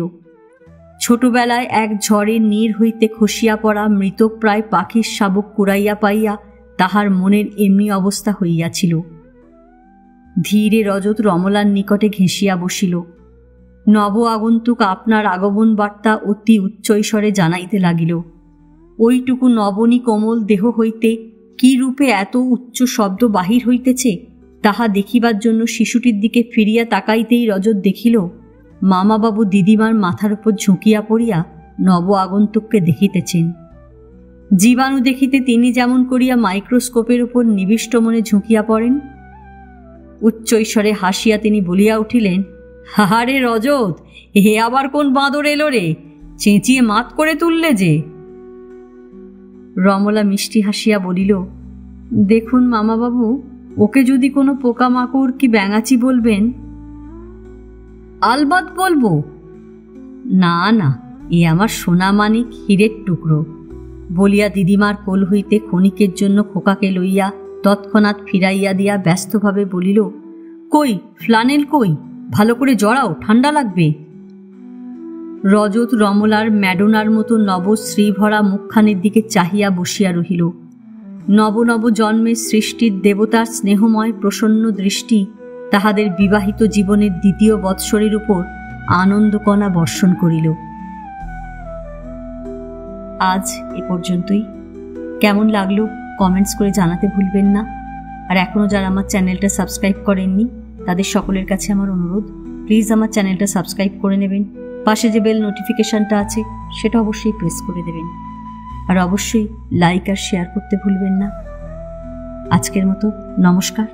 ছোটবেলায় এক ঝড়ের নীর হইতে খসিয়া পড়া মৃতপ্রায় পাখির শাবক কুড়াইয়া পাইয়া তাহার মনের এমনি অবস্থা হইয়াছিল। ধীরে রজত রমলার নিকটে ঘেঁষিয়া বসিল। নব আগন্তুক আপনার আগমন বার্তা অতি উচ্চৈস্বরে জানাইতে লাগিল। ওইটুকু নবনী কোমল দেহ হইতে কি রূপে এত উচ্চ শব্দ বাহির হইতেছে তাহা দেখিবার জন্য শিশুটির দিকে ফিরিয়া তাকাইতেই রজত দেখিল মামাবাবু দিদিমার মাথার উপর ঝুঁকিয়া পড়িয়া নব আগন্তুককে দেখিতেছেন। জীবাণু দেখিতে তিনি যেমন করিয়া মাইক্রোস্কোপের উপর নিবিষ্ট মনে ঝুঁকিয়া পড়েন, উচ্চৈস্বরে হাসিয়া তিনি বলিয়া উঠিলেন, হাহারে রজত, হে আবার কোন বাঁদর এলো রে, চেঁচিয়ে মাত করে তুললে যে। রমলা মিষ্টি হাসিয়া বলিল, দেখুন মামাবাবু, ওকে যদি কোনো পোকামাকড় কি ব্যাঙাচি বলবেন। আলবাত বলবো। না না, এ আমার সোনামানিক হীরের টুকরো বলিয়া দিদিমার কোল হইতে ক্ষণিকের জন্য খোকাকে লইয়া তৎক্ষণাৎ ফিরাইয়া দিয়া ব্যস্তভাবে বলিল, কই ফ্লানেল কই, ভালো করে জড়াও, ঠান্ডা লাগবে। রজত রমলার ম্যাডোনার মতো নবশ্রীভরা মুখখানের দিকে চাহিয়া বসিয়া রহিল। নব নব জন্মের সৃষ্টির দেবতার স্নেহময় প্রসন্ন দৃষ্টি তাহাদের বিবাহিত জীবনের দ্বিতীয় বৎসরের উপর আনন্দকণা বর্ষণ করিল। আজ এ পর্যন্তই। কেমন লাগলো কমেন্টস করে জানাতে ভুলবেন না। আর এখনও যারা আমার চ্যানেলটা সাবস্ক্রাইব করেননি তাদের সকলের কাছে আমার অনুরোধ, প্লিজ আমার চ্যানেলটা সাবস্ক্রাইব করে নেবেন। পাশে যে বেল নোটিফিকেশনটা আছে সেটা অবশ্যই প্রেস করে দেবেন। আর অবশ্যই লাইক আর শেয়ার করতে ভুলবেন না। আজকের মতো নমস্কার।